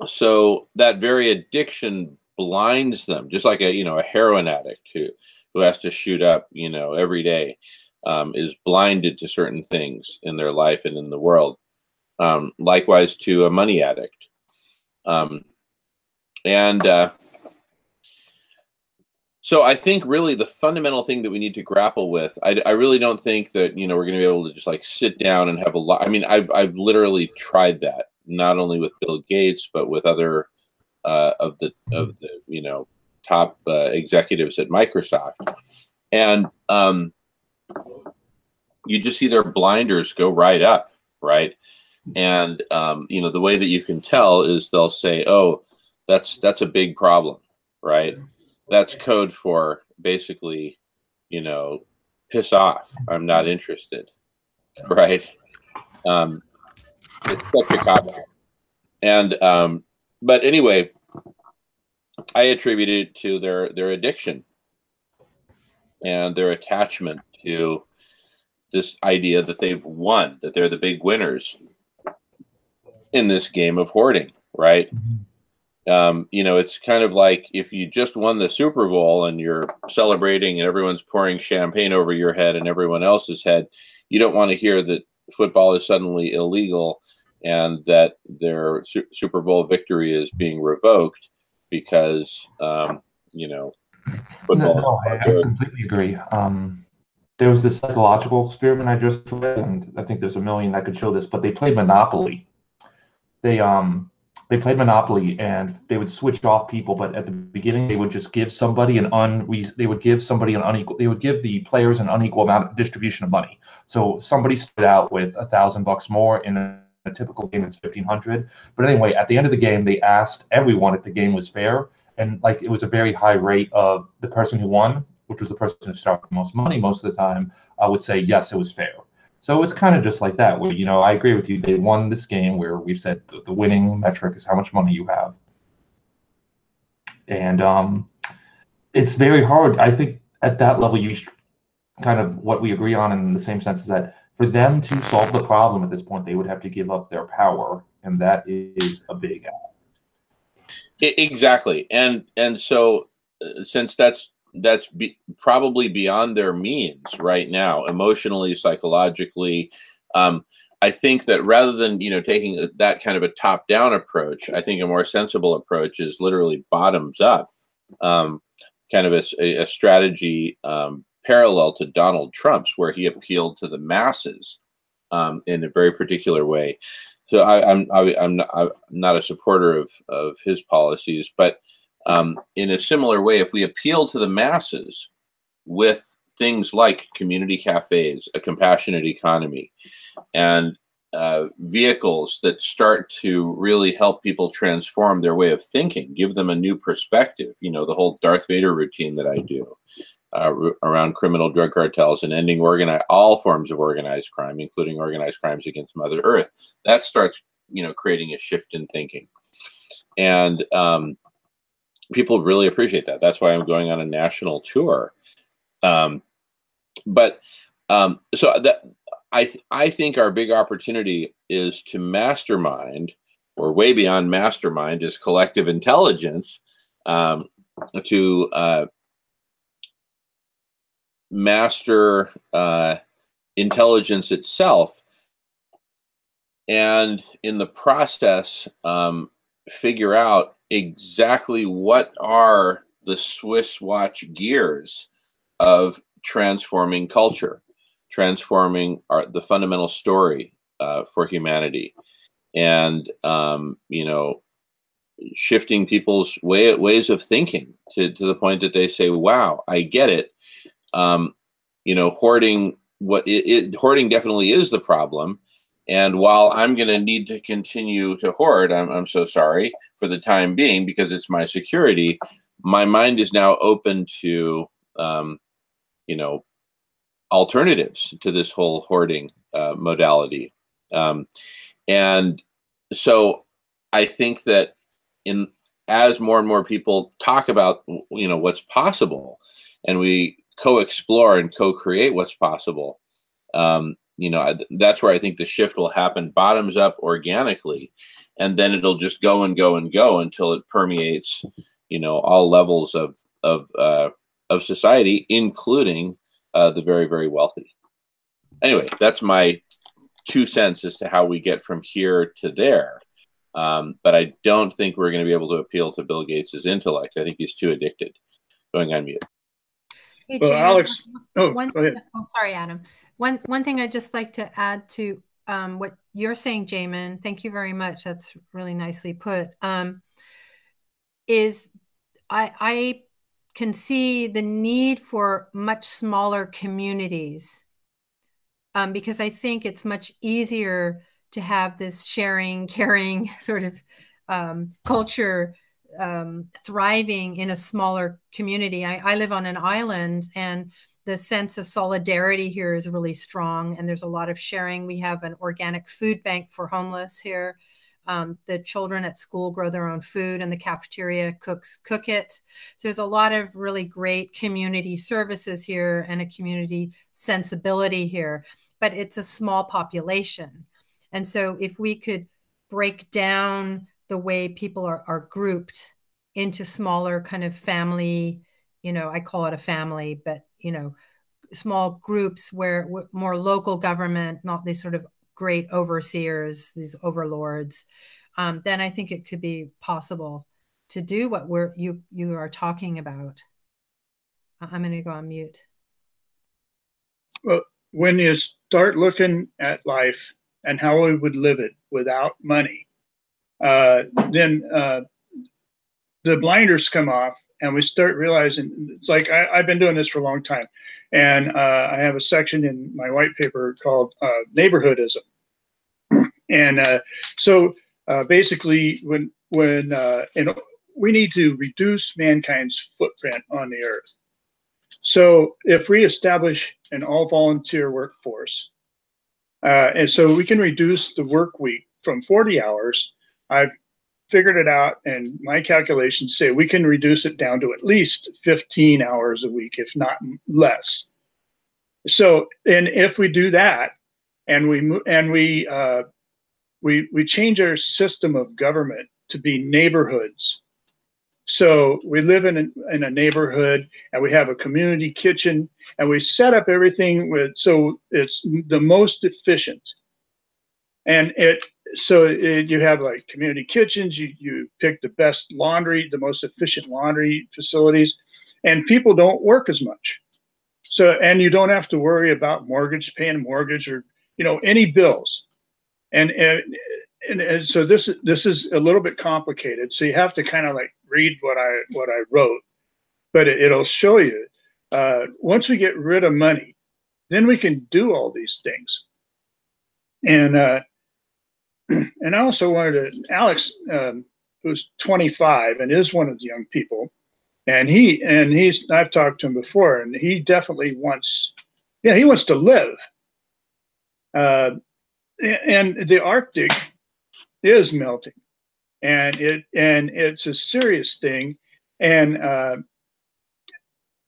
so that very addiction blinds them, just like a heroin addict who has to shoot up every day, is blinded to certain things in their life and in the world. Likewise to a money addict. So I think really the fundamental thing that we need to grapple with, I really don't think that we're going to be able to just like sit down and have a lot. I mean, I've literally tried that, not only with Bill Gates but with other of the top executives at Microsoft, and you just see their blinders go right up, right? And the way that you can tell is they'll say, "Oh, that's a big problem," right? That's code for basically, piss off. I'm not interested, right? It's such a cop-out. And but anyway, I attribute it to their addiction and their attachment to this idea that they've won, that they're the big winners in this game of hoarding, right? It's kind of like if you just won the Super Bowl and you're celebrating and everyone's pouring champagne over your head and everyone else's head, you don't want to hear that football is suddenly illegal and that their Super Bowl victory is being revoked because, football. No, I completely agree. There was this psychological experiment I just read, and I think there's a million that could show this, but they played Monopoly. They played Monopoly and they would switch off people, but at the beginning they would just give somebody they would give the players an unequal amount of distribution of money. So somebody started out with $1,000 more in a typical game is 1,500. But anyway, at the end of the game, they asked everyone if the game was fair, and like it was a very high rate of the person who won, which was the person who started with the most money most of the time, would say yes, it was fair. So it's kind of just like that, where I agree with you. They won this game where we've said the winning metric is how much money you have, and it's very hard. I think at that level, you kind of what we agree on in the same sense is that for them to solve the problem at this point, they would have to give up their power, and that is a big ask. Exactly, and so since that's probably beyond their means right now, emotionally, psychologically, I think that rather than taking that kind of a top-down approach, I think a more sensible approach is literally bottoms up, kind of a strategy parallel to Donald Trump's, where he appealed to the masses in a very particular way. So I'm not a supporter of his policies, but in a similar way, if we appeal to the masses with things like community cafes, a compassionate economy, and vehicles that start to really help people transform their way of thinking, give them a new perspective. You know, the whole Darth Vader routine that I do around criminal drug cartels and ending all forms of organized crime, including organized crimes against Mother Earth. That starts, you know, creating a shift in thinking, and people really appreciate that. That's why I'm going on a national tour. So that I think our big opportunity is to mastermind, or way beyond mastermind is collective intelligence, to master intelligence itself, and in the process figure out exactly what are the Swiss watch gears of transforming culture, transforming the fundamental story for humanity, and you know, shifting people's ways of thinking to the point that they say, "Wow, I get it." You know, hoarding hoarding definitely is the problem, and while I'm going to need to continue to hoard, I'm so sorry for the time being because it's my security. My mind is now open to you know, alternatives to this whole hoarding modality. And so I think that as more and more people talk about, you know, what's possible, and we co-explore and co-create what's possible, you know, that's where I think the shift will happen, bottoms up, organically, and then it'll just go and go and go until it permeates, you know, all levels of society, including the very, very wealthy. Anyway, that's my 2 cents as to how we get from here to there. But I don't think we're going to be able to appeal to Bill Gates's intellect. I think he's too addicted. Going on mute. Hey, well, Jamen, Alex, go ahead. Oh, sorry, Adam. One thing I'd just like to add to what you're saying, Jamen, thank you very much. That's really nicely put. Is I can see the need for much smaller communities, because I think it's much easier to have this sharing, caring sort of culture thriving in a smaller community. I live on an island, and the sense of solidarity here is really strong, and there's a lot of sharing. We have an organic food bank for homeless here. The children at school grow their own food, and the cafeteria cook it. So there's a lot of really great community services here and a community sensibility here, but it's a small population. And so if we could break down the way people are grouped into smaller kind of family, you know, I call it a family, but, you know, small groups where more local government, not these sort of great overseers, these overlords, then I think it could be possible to do what you are talking about. I'm going to go on mute. Well, when you start looking at life and how we would live it without money, then the blinders come off, and we start realizing, it's like I've been doing this for a long time, and I have a section in my white paper called neighborhoodism. And so basically, when we need to reduce mankind's footprint on the earth. So if we establish an all-volunteer workforce, and so we can reduce the work week from 40 hours, I've figured it out, and my calculations say we can reduce it down to at least 15 hours a week, if not less. So, and if we do that, and we change our system of government to be neighborhoods. So we live in a neighborhood, and we have a community kitchen, and we set up everything so it's the most efficient. And you have like community kitchens, you pick the best laundry, the most efficient laundry facilities, and people don't work as much. So, and you don't have to worry about paying a mortgage, or, you know, any bills. And and so this is a little bit complicated. So you have to kind of like read what I wrote, but it'll show you. Once we get rid of money, then we can do all these things. And and I also wanted to, Alex, who's 25 and is one of the young people, and I've talked to him before, and he definitely wants, he wants to live. And the Arctic is melting, and it's a serious thing, and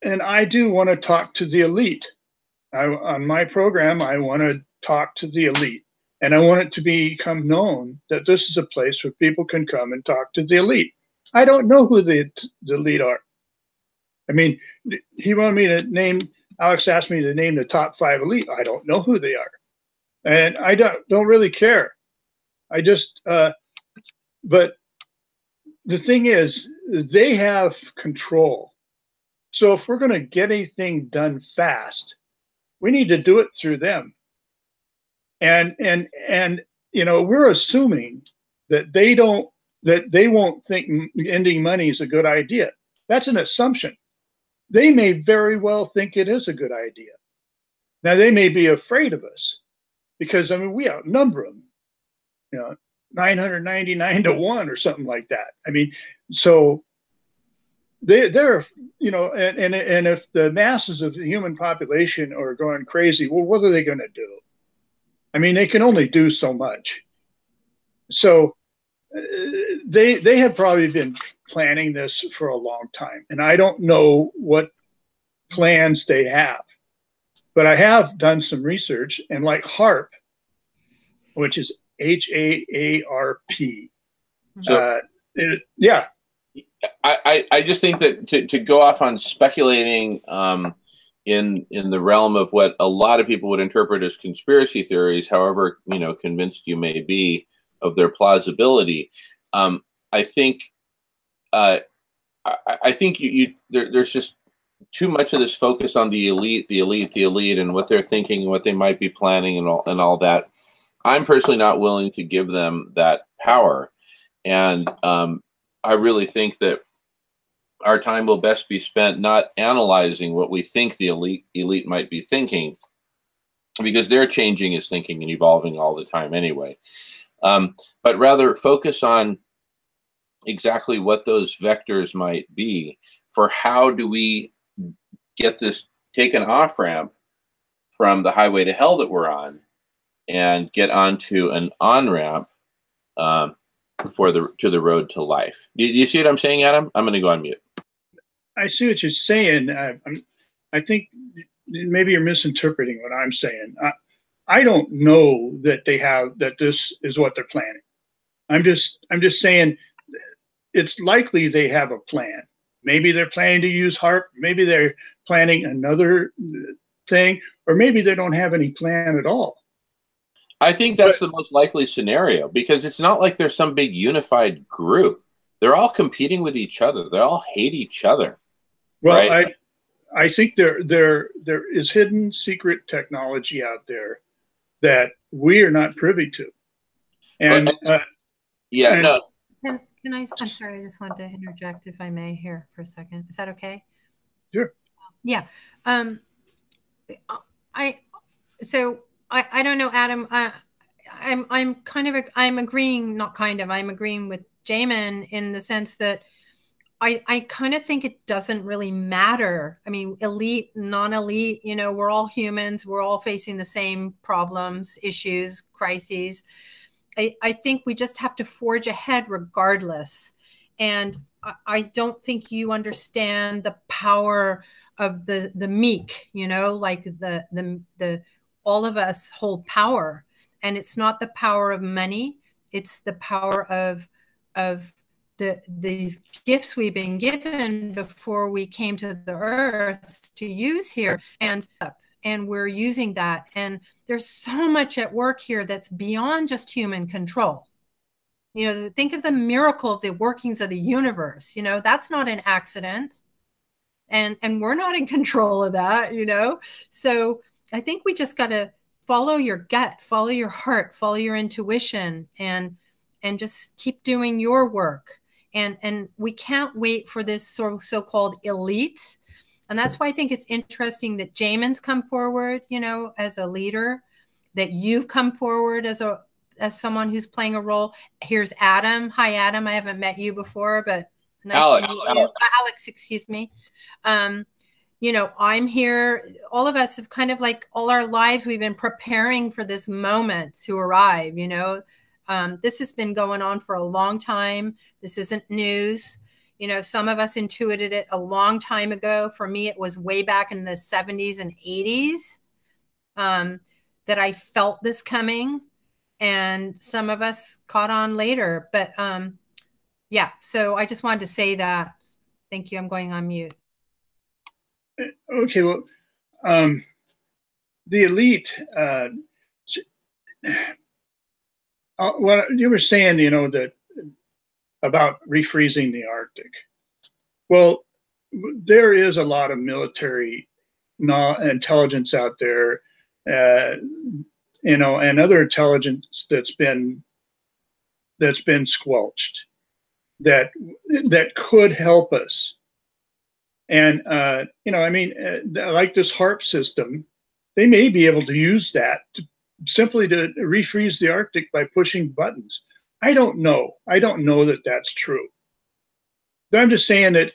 I do want to talk to the elite. On my program, I want to talk to the elite, and I want it to become known that this is a place where people can come and talk to the elite. I don't know who the elite are. I mean, he wanted me to name. Alex asked me to name the top 5 elite. I don't know who they are, and I don't really care. I just, but the thing is, they have control. So if we're going to get anything done fast, we need to do it through them. And we're assuming that they won't think ending money is a good idea. That's an assumption. They may very well think it is a good idea. Now they may be afraid of us because, I mean, we outnumber them, 999 to 1 or something like that. I mean, so they're, and if the masses of the human population are going crazy, well, what are they going to do? I mean, they can only do so much. So they have probably been planning this for a long time, and I don't know what plans they have, but I have done some research, and like HAARP, which is HAARP. So, yeah. I just think that to go off on speculating in the realm of what a lot of people would interpret as conspiracy theories, however convinced you may be of their plausibility, I think there's just too much of this focus on the elite, and what they're thinking, and what they might be planning, and all that. I'm personally not willing to give them that power, and I really think that our time will best be spent not analyzing what we think the elite might be thinking, because they're changing his thinking and evolving all the time anyway. But rather focus on exactly what those vectors might be for how do we get this, take an off-ramp from the highway to hell that we're on and get onto an on-ramp to the road to life. Do you see what I'm saying, Adam? I'm going to go on mute. I see what you're saying. I think maybe you're misinterpreting what I'm saying. I don't know that this is what they're planning. I'm just saying it's likely they have a plan. Maybe they're planning to use HAARP. Maybe they're planning another thing, or maybe they don't have any plan at all. I think that's the most likely scenario, because it's not like there's some big unified group. They're all competing with each other. They all hate each other. Well, right? I think there is hidden secret technology out there that we are not privy to. And no. Can I? I'm sorry. I just wanted to interject, if I may, here for a second. Is that okay? Sure. Yeah. I don't know, Adam. I'm agreeing, not kind of. I'm agreeing with Jamen in the sense that I kind of think it doesn't really matter. I mean, elite, non-elite, we're all humans. We're all facing the same problems, issues, crises. I think we just have to forge ahead regardless. And I don't think you understand the power of the meek, like the all of us hold power, and it's not the power of money. It's the power of these gifts we've been given before we came to the earth to use here, and we're using that. And there's so much at work here that's beyond just human control. Think of the miracle of the workings of the universe. That's not an accident, and we're not in control of that. So I think we just got to follow your gut, follow your heart, follow your intuition, and and just keep doing your work. And we can't wait for this so-called elite. And that's why I think it's interesting that Jamin's come forward, you know, as a leader, that you've come forward as someone who's playing a role. Here's Adam. Hi, Adam. I haven't met you before, but nice to meet you. Alex, excuse me. You know, I'm here. All of us have kind of like all our lives, we've been preparing for this moment to arrive, you know. This has been going on for a long time. This isn't news. You know, some of us intuited it a long time ago. For me, it was way back in the 70s and 80s that I felt this coming. And some of us caught on later. But yeah, so I just wanted to say that. Thank you. I'm going on mute. Okay, well, the elite, what you were saying, you know, that about refreezing the Arctic. Well, there is a lot of military intelligence out there, you know, and other intelligence that's been squelched that could help us. And you know, I mean, like this HARP system, they may be able to use that simply to refreeze the Arctic by pushing buttons. I don't know. I don't know that that's true. But I'm just saying that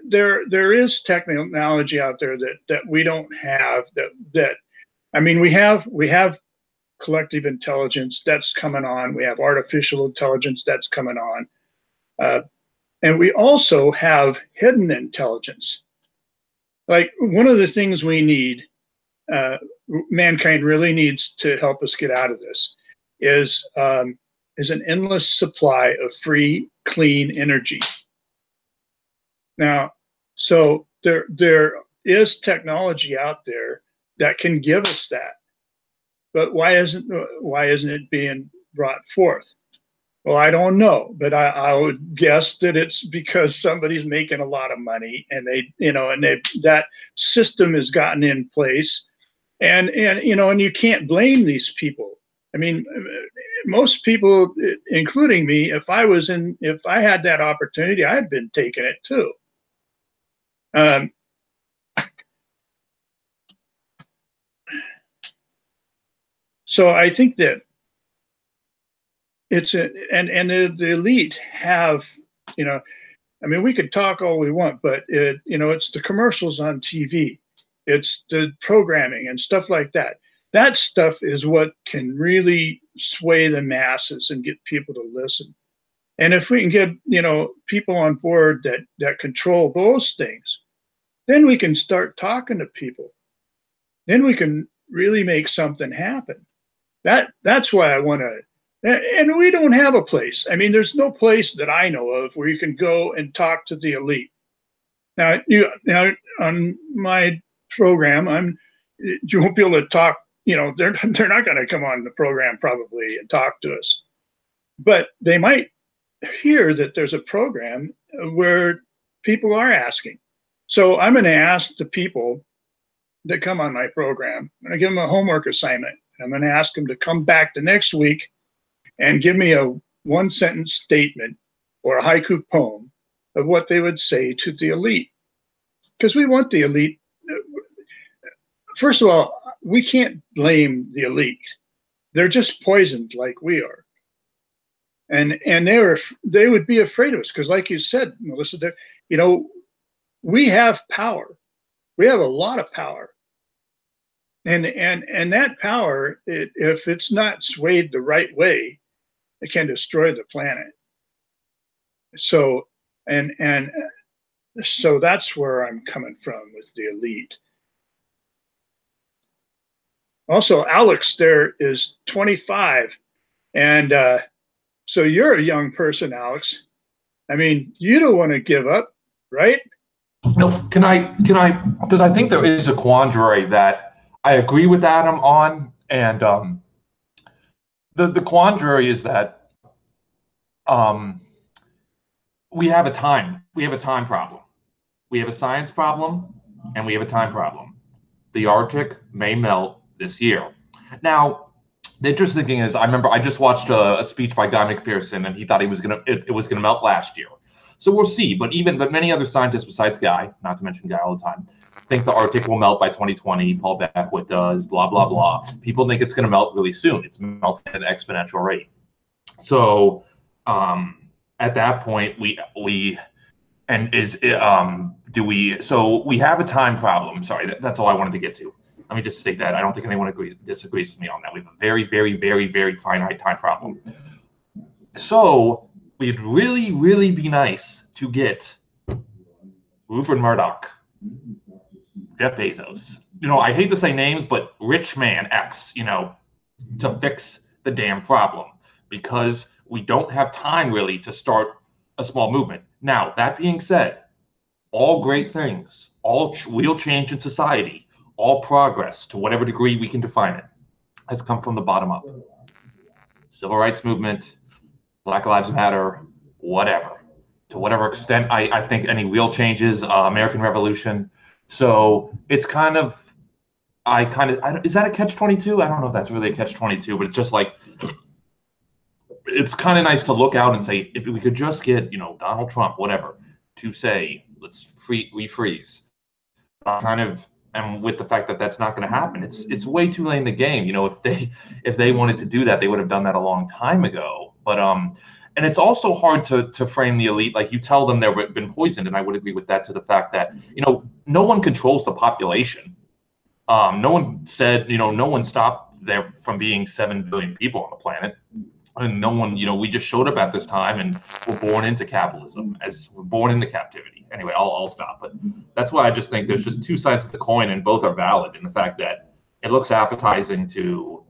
there is technology out there that we don't have. That I mean, we have collective intelligence that's coming on. We have artificial intelligence that's coming on. And we also have hidden intelligence. Like one of the things we need, mankind really needs to help us get out of this, is an endless supply of free, clean energy. Now, so there is technology out there that can give us that, but why isn't it being brought forth? Well, I don't know, but I would guess that it's because somebody's making a lot of money, and that system has gotten in place, and you know, and you can't blame these people. I mean, most people, including me, if I had that opportunity, I'd been taking it too. So I think that it's and the elite have, you know, I mean, we could talk all we want, but you know, it's the commercials on TV, it's the programming and stuff like that. That stuff is what can really sway the masses and get people to listen. And if we can get, you know, people on board that control those things, then we can start talking to people. Then we can really make something happen. That's why I want to. And we don't have a place. I mean, there's no place that I know of where you can go and talk to the elite. Now on my program, you won't be able to talk. You know, they're not going to come on the program probably and talk to us, but they might hear that there's a program where people are asking. So I'm going to ask the people that come on my program. I'm going to give them a homework assignment. I'm going to ask them to come back the next week and give me a one-sentence statement or a haiku poem of what they would say to the elite. Because we want the elite. First of all, we can't blame the elite. They're just poisoned like we are. And they would be afraid of us because, like you said, Melissa, you know, we have power. We have a lot of power. And that power, if it's not swayed the right way, it can destroy the planet. So so that's where I'm coming from with the elite. Also, Alex there is 25, and so you're a young person, Alex. I mean, you don't want to give up, right? No, can I? Because I think there is a quandary that I agree with Adam on, and the quandary is that we have a time problem, we have a science problem, and we have a time problem. The Arctic may melt this year. Now, The interesting thing is, I remember I just watched a speech by Guy McPherson, and he thought it was gonna melt last year. So we'll see. But many other scientists besides Guy, not to mention Guy all the time, think the Arctic will melt by 2020. Paul Beckwith does, blah blah blah. People think it's gonna melt really soon. It's melting at an exponential rate. So at that point, so we have a time problem. Sorry, that's all I wanted to get to. Let me just state that. I don't think anyone disagrees with me on that. We have a very, very, very, very finite time problem. So it'd really, really be nice to get Rupert Murdoch, Jeff Bezos. I hate to say names, but rich man X, to fix the damn problem, because we don't have time really to start a small movement. Now, that being said, all great things, all real change in society, all progress, to whatever degree we can define it, has come from the bottom up. Civil rights movement, Black Lives Matter, whatever. To whatever extent, I think any real changes, American Revolution. So it's is that a catch-22? I don't know if that's really a catch-22, but it's just like, it's kind of nice to look out and say, if we could just get, Donald Trump, whatever, to say, let's refreeze. And with the fact that that's not going to happen, it's way too late in the game. If they wanted to do that, they would have done that a long time ago. But and it's also hard to frame the elite. Like, you tell them they've been poisoned, and I would agree with that, to the fact that no one controls the population. No one said, no one stopped there from being 7 billion people on the planet. And no one, we just showed up at this time and were born into capitalism, as we're born into captivity. Anyway, I'll stop. But that's why I just think there's just two sides of the coin, and both are valid in the fact that it looks appetizing to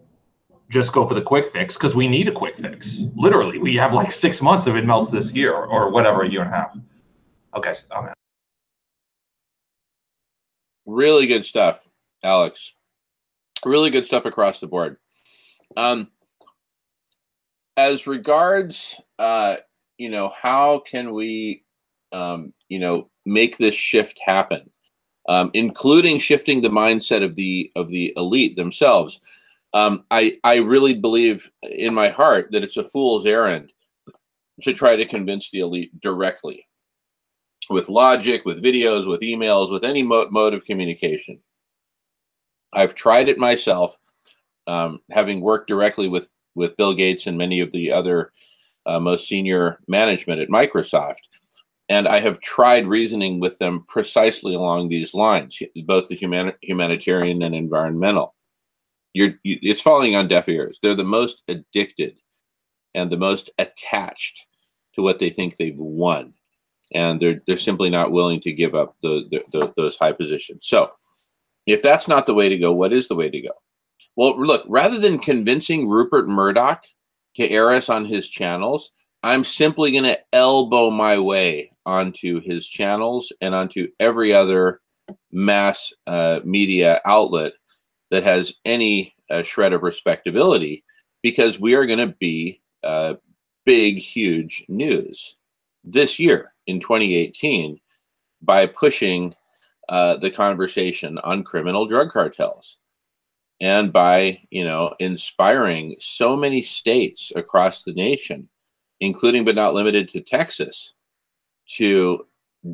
just go for the quick fix, because we need a quick fix. Literally, we have like 6 months if it melts this year, or whatever, a year and a half. Okay, I'm out. Really good stuff, Alex. Really good stuff across the board. As regards, how can we, make this shift happen, including shifting the mindset of the elite themselves. I really believe in my heart that it's a fool's errand to try to convince the elite directly, with logic, with videos, with emails, with any mode of communication. I've tried it myself, having worked directly with Bill Gates and many of the other most senior management at Microsoft. And I have tried reasoning with them precisely along these lines, both the humanitarian and environmental. It's falling on deaf ears. They're the most addicted and the most attached to what they think they've won. And they're simply not willing to give up those high positions. So if that's not the way to go, what is the way to go? Well, look, rather than convincing Rupert Murdoch to air us on his channels, I'm simply going to elbow my way onto his channels and onto every other mass media outlet that has any shred of respectability, because we are going to be big, huge news this year in 2018 by pushing the conversation on criminal drug cartels. And by, inspiring so many states across the nation, including but not limited to Texas, to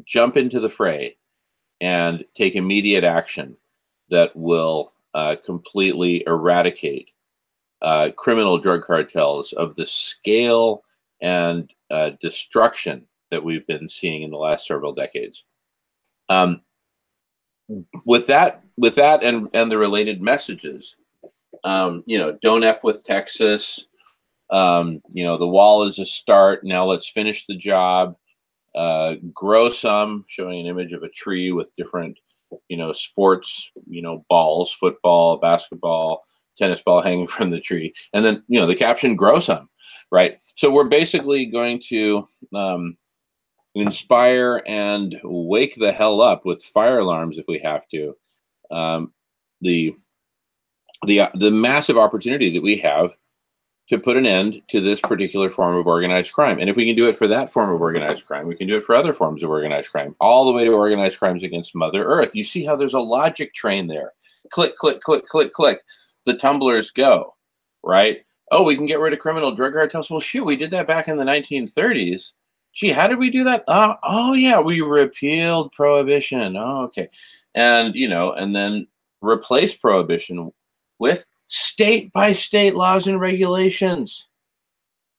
jump into the fray and take immediate action that will completely eradicate criminal drug cartels of the scale and destruction that we've been seeing in the last several decades. With that and the related messages, don't F with Texas. The wall is a start. Now let's finish the job. Grow some, showing an image of a tree with different, sports, balls, football, basketball, tennis ball hanging from the tree. And then, the caption, grow some, right? So we're basically going to inspire and wake the hell up with fire alarms if we have to. The massive opportunity that we have to put an end to this particular form of organized crime. And if we can do it for that form of organized crime, we can do it for other forms of organized crime, all the way to organized crimes against Mother Earth. You see how there's a logic train there. Click, click, click, click, click. The tumblers go, right? Oh, we can get rid of criminal drug cartels. Well, shoot, we did that back in the 1930s. Gee, how did we do that? Oh yeah, we repealed prohibition. Oh, okay. And, and then replaced prohibition with state by state laws and regulations.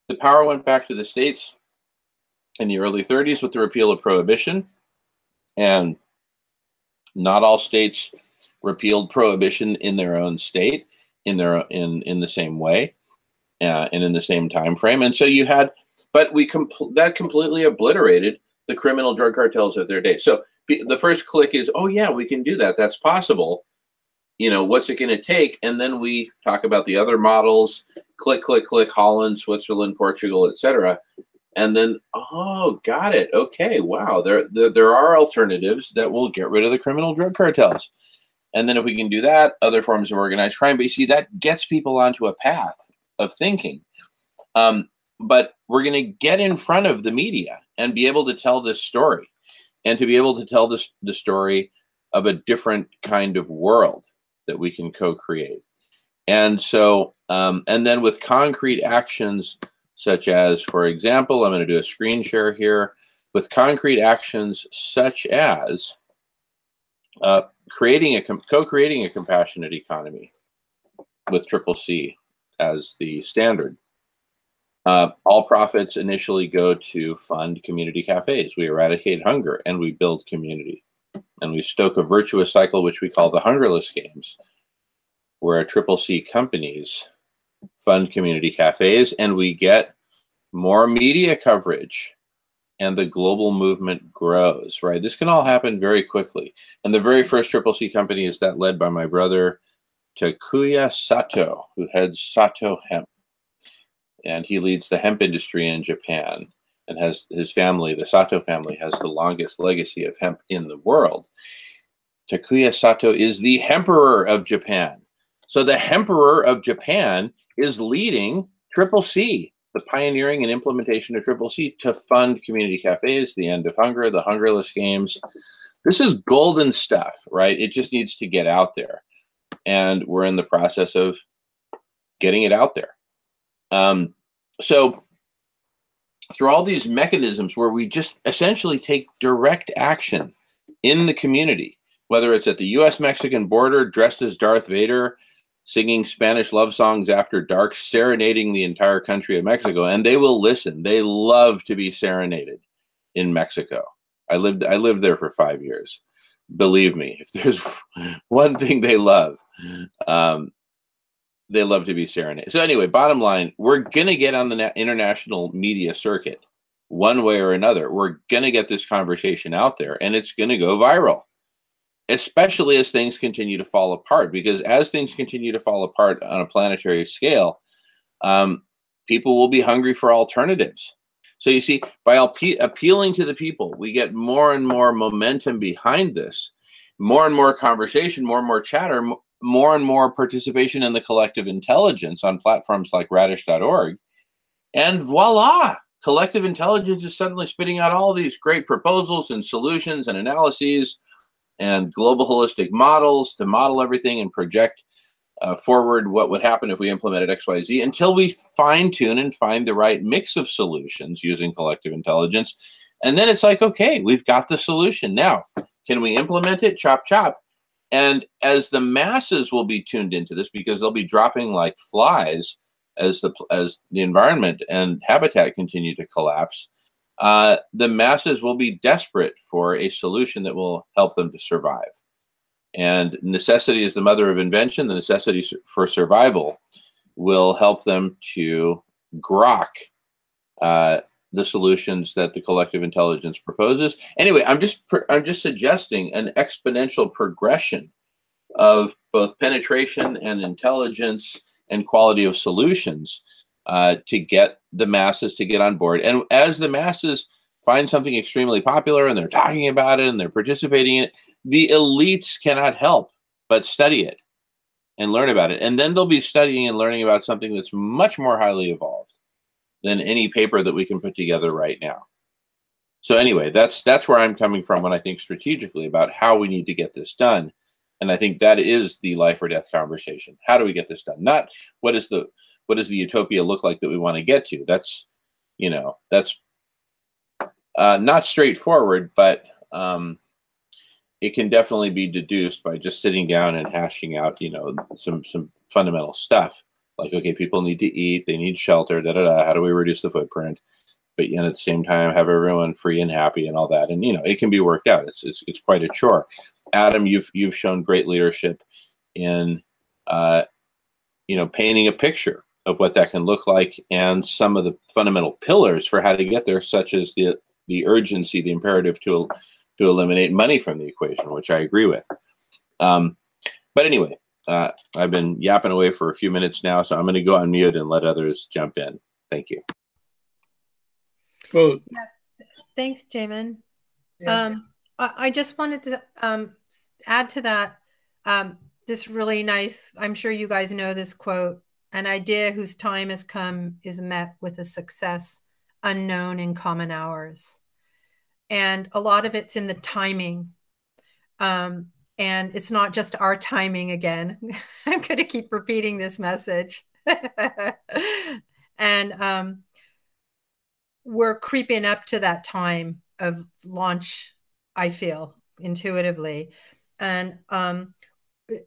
The power went back to the states in the early 30s with the repeal of prohibition. And not all states repealed prohibition in their own state in the same way and in the same time frame. And so you had, but that completely obliterated the criminal drug cartels of their day. So the first click is, oh yeah, we can do that. That's possible. What's it going to take? And then we talk about the other models, click, click, click, Holland, Switzerland, Portugal, etc. And then, oh, got it. Okay, wow, there are alternatives that will get rid of the criminal drug cartels. And then if we can do that, other forms of organized crime. But you see, that gets people onto a path of thinking. But we're going to get in front of the media and be able to tell this story, and to be able to tell the story of a different kind of world that we can co-create. And so, and then with concrete actions, such as, for example, I'm going to do a screen share here, with concrete actions such as co-creating a compassionate economy with CCC as the standard. All profits initially go to fund community cafes. We eradicate hunger and we build community. And we stoke a virtuous cycle, which we call the Hungerless Games, where CCC companies fund community cafes and we get more media coverage and the global movement grows, right? This can all happen very quickly. And the very first CCC company is that led by my brother, Takuya Sato, who heads Sato Hemp. And he leads the hemp industry in Japan, and has his family, the Sato family, has the longest legacy of hemp in the world. Takuya Sato is the Hemperor of Japan. So the Hemperor of Japan is leading CCC, the pioneering and implementation of CCC, to fund community cafes, the end of hunger, the Hungerless Games. This is golden stuff, right? It just needs to get out there. And we're in the process of getting it out there. So through all these mechanisms where we just essentially take direct action in the community, whether it's at the US-Mexican border, dressed as Darth Vader, singing Spanish love songs after dark, serenading the entire country of Mexico, and they will listen. They love to be serenaded in Mexico. I lived there for 5 years. Believe me, if there's one thing they love to be serenaded. So anyway, bottom line, we're going to get on the international media circuit one way or another. We're going to get this conversation out there, and it's going to go viral, especially as things continue to fall apart. Because as things continue to fall apart on a planetary scale, people will be hungry for alternatives. So you see, by appealing to the people, we get more and more momentum behind this, more and more conversation, more and more chatter, more and more participation in the collective intelligence on platforms like radish.org. And voila, collective intelligence is suddenly spitting out all these great proposals and solutions and analyses and global holistic models to model everything and project forward what would happen if we implemented XYZ, until we fine tune and find the right mix of solutions using collective intelligence. And then it's like, okay, we've got the solution. Now, can we implement it? Chop, chop. And as the masses will be tuned into this, because they'll be dropping like flies as the environment and habitat continue to collapse, the masses will be desperate for a solution that will help them to survive. And necessity is the mother of invention. The necessity for survival will help them to grok the solutions that the collective intelligence proposes. Anyway, I'm just suggesting an exponential progression of both penetration and intelligence and quality of solutions to get the masses to get on board. And as the masses find something extremely popular and they're talking about it and they're participating in it, the elites cannot help but study it and learn about it. And then they'll be studying and learning about something that's much more highly evolved than any paper that we can put together right now. So anyway, that's where I'm coming from when I think strategically about how we need to get this done. And I think that is the life or death conversation. How do we get this done? Not what does the utopia look like that we want to get to? That's, that's not straightforward, but it can definitely be deduced by just sitting down and hashing out, some fundamental stuff. Like, okay, people need to eat, they need shelter, da da da. How do we reduce the footprint? But at the same time, have everyone free and happy and all that. And it can be worked out. It's quite a chore. Adam, you've shown great leadership in painting a picture of what that can look like, and some of the fundamental pillars for how to get there, such as the urgency, the imperative to eliminate money from the equation, which I agree with. But anyway, I've been yapping away for a few minutes now, so I'm going to go on mute and let others jump in. Thank you. Well, yeah, thanks, Jamen. Yeah. I just wanted to add to that this really nice, I'm sure you guys know this quote, "An idea whose time has come is met with a success unknown in common hours." And a lot of it's in the timing. And it's not just our timing again. I'm going to keep repeating this message. And we're creeping up to that time of launch, I feel intuitively. And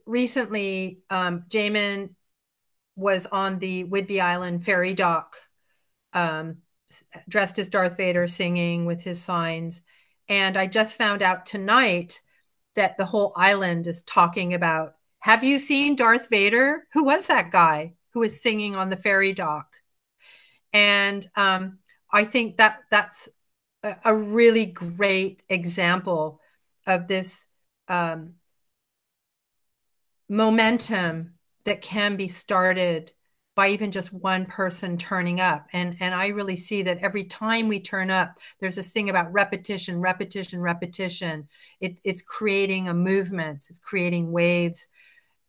recently, Jamen was on the Whidbey Island ferry dock, dressed as Darth Vader, singing with his signs. And I just found out tonight that the whole island is talking about, have you seen Darth Vader? Who was that guy who was singing on the ferry dock? And I think that's a really great example of this momentum that can be started by even just one person turning up. And I really see that every time we turn up, there's this thing about repetition, repetition, repetition. It's creating a movement. It's creating waves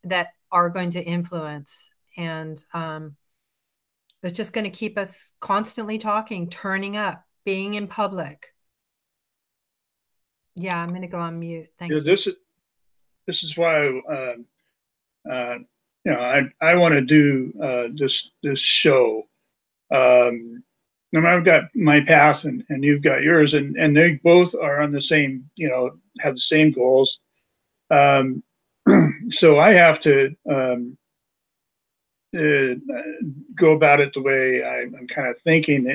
that are going to influence. And it's just going to keep us constantly talking, turning up, being in public. Yeah, I'm going to go on mute. Thank you. This is why I want to do this show. I've got my path and you've got yours, and they both are on the same, have the same goals. So I have to go about it the way I'm kind of thinking,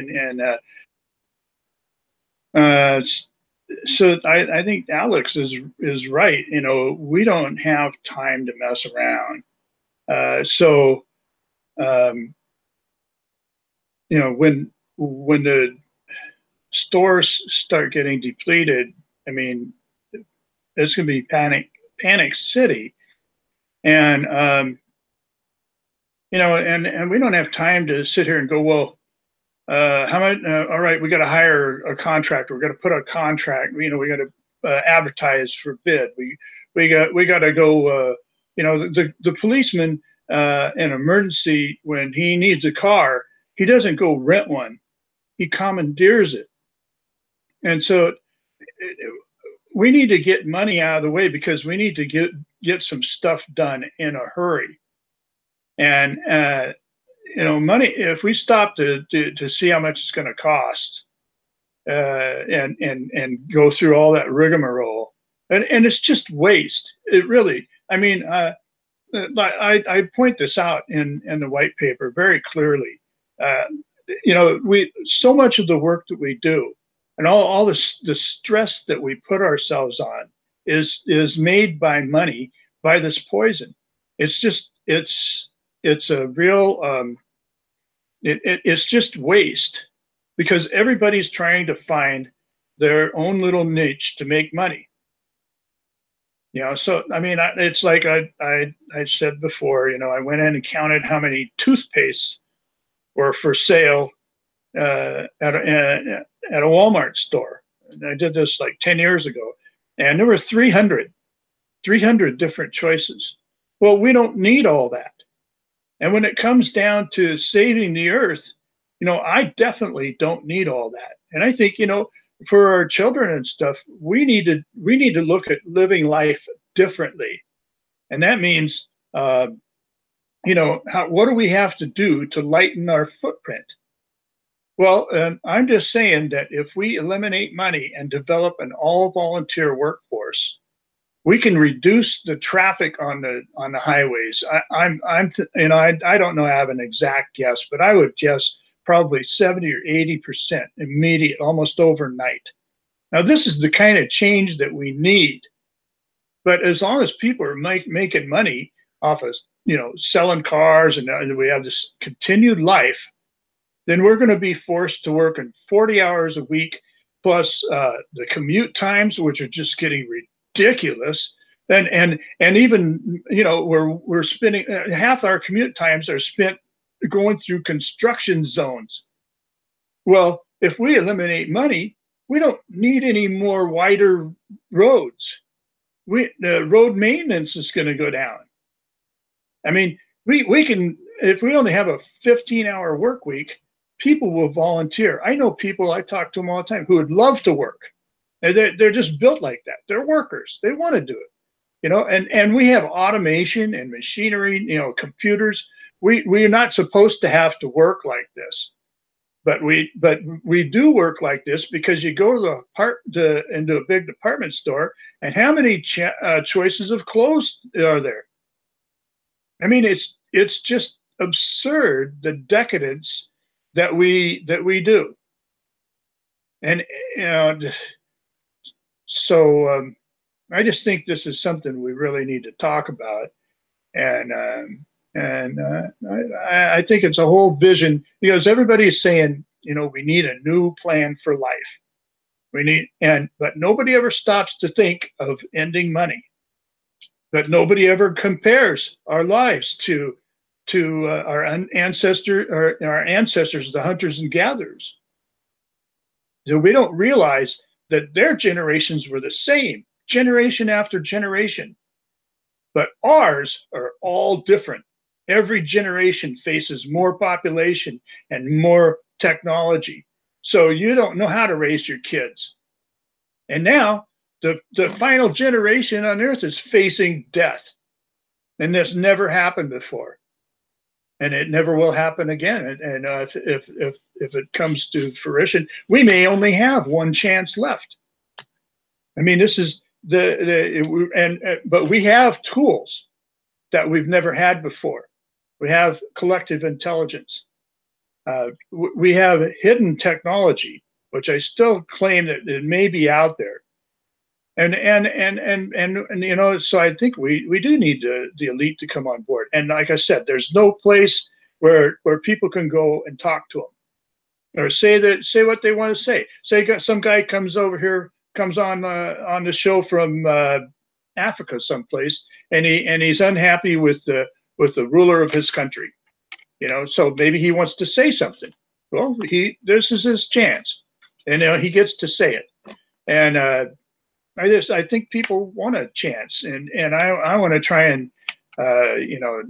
so I think Alex is right. We don't have time to mess around. When the stores start getting depleted, I mean, it's going to be panic city, and and we don't have time to sit here and go, well, how much? All right, we got to hire a contractor. We got to put a contract. We got to advertise for bid. We got to go. The policeman in emergency, when he needs a car, he doesn't go rent one. He commandeers it. And so we need to get money out of the way, because we need to get some stuff done in a hurry. And money, if we stop to see how much it's going to cost, and go through all that rigmarole, and it's just waste. It really, I mean, I point this out in the white paper very clearly. So much of the work that we do, and all the stress that we put ourselves on is made by money, by this poison. It's just it's a real it's just waste, because everybody's trying to find their own little niche to make money. So I mean, it's like I said before. I went in and counted how many toothpastes were for sale at a Walmart store. And I did this like 10 years ago, and there were 300 different choices. Well, we don't need all that. And when it comes down to saving the earth, I definitely don't need all that. And I think, for our children and stuff, we need to look at living life differently. And that means, you know, what do we have to do to lighten our footprint? Well, I'm just saying that if we eliminate money and develop an all-volunteer workforce, we can reduce the traffic on the highways. You know, I don't know, I have an exact guess, but I would guess probably 70 or 80% immediate, almost overnight. Now, this is the kind of change that we need. But as long as people are making money off of, you know, selling cars, and we have this continued life, then we're going to be forced to work in 40 hours a week, plus the commute times, which are just getting ridiculous. And even, you know, we're spending half our commute times are spent going through construction zones. Well, if we eliminate money, we don't need any more wider roads. The road maintenance is going to go down. I mean, we can, if we only have a 15-hour work week, people will volunteer. I know people, I talk to them all the time, who would love to work. They're just built like that. They're workers. They want to do it, you know. And we have automation and machinery, you know, computers. We're not supposed to have to work like this, but we do work like this because you go to into a big department store, and how many choices of clothes are there? I mean, it's just absurd, the decadence that we do. And you know, so I just think this is something we really need to talk about. And I think it's a whole vision, because everybody is saying, you know, we need a new plan for life. But nobody ever stops to think of ending money. But nobody ever compares our lives to our ancestors, the hunters and gatherers. So we don't realize that their generations were the same, generation after generation. But ours are all different. Every generation faces more population and more technology. So you don't know how to raise your kids. And now the final generation on Earth is facing death. And this never happened before. And it never will happen again. And if it comes to fruition, we may only have one chance left. I mean, this is but we have tools that we've never had before. We have collective intelligence. We have hidden technology, which I still claim that it may be out there. And you know, so I think we do need the elite to come on board. And like I said, there's no place where people can go and talk to them or say what they want to say. Say some guy comes over here, comes on the show from Africa someplace, and he's unhappy with the ruler of his country, you know. So maybe he wants to say something. Well, this is his chance, and you know, he gets to say it. And I think people want a chance, and I want to try and you know,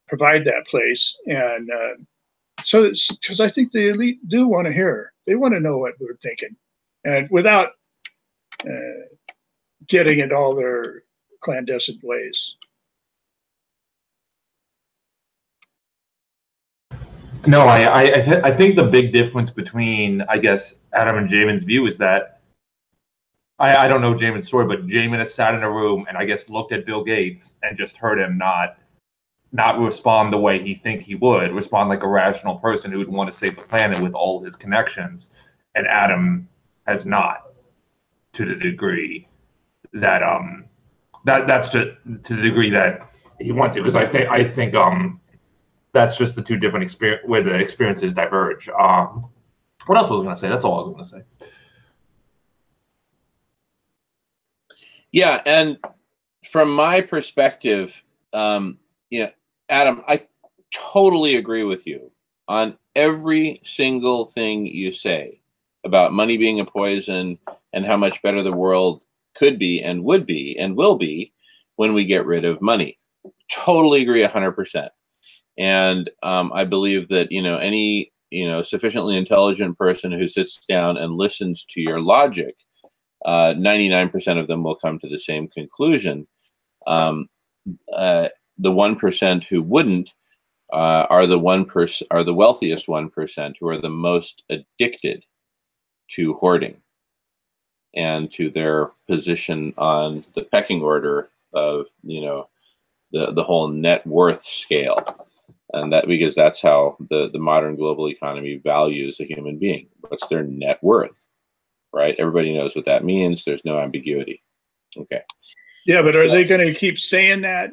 provide that place. And so, because I think the elite do want to hear, they want to know what we're thinking, and without getting in all their clandestine ways. No, I think the big difference between, I guess, Adam and Jamin's view is that I don't know Jamin's story, but Jamin has sat in a room and I guess looked at Bill Gates and just heard him not respond the way he think he would respond, like a rational person who would want to save the planet with all his connections. And Adam has not, to the degree that that's to the degree that he wants to, because I think that's just the two different experience where the experiences diverge. What else was I going to say? That's all I was going to say. Yeah, and from my perspective, you know, Adam, I totally agree with you on every single thing you say about money being a poison and how much better the world could be and would be and will be when we get rid of money. Totally agree 100%. And I believe that, you know, any, you know, sufficiently intelligent person who sits down and listens to your logic, 99% of them will come to the same conclusion. the 1% who wouldn't are the wealthiest 1% who are the most addicted to hoarding and to their position on the pecking order of, you know, the whole net worth scale. And that, because that's how the modern global economy values a human being. What's their net worth, right? Everybody knows what that means. There's no ambiguity. Okay. Yeah, but are they going to keep saying that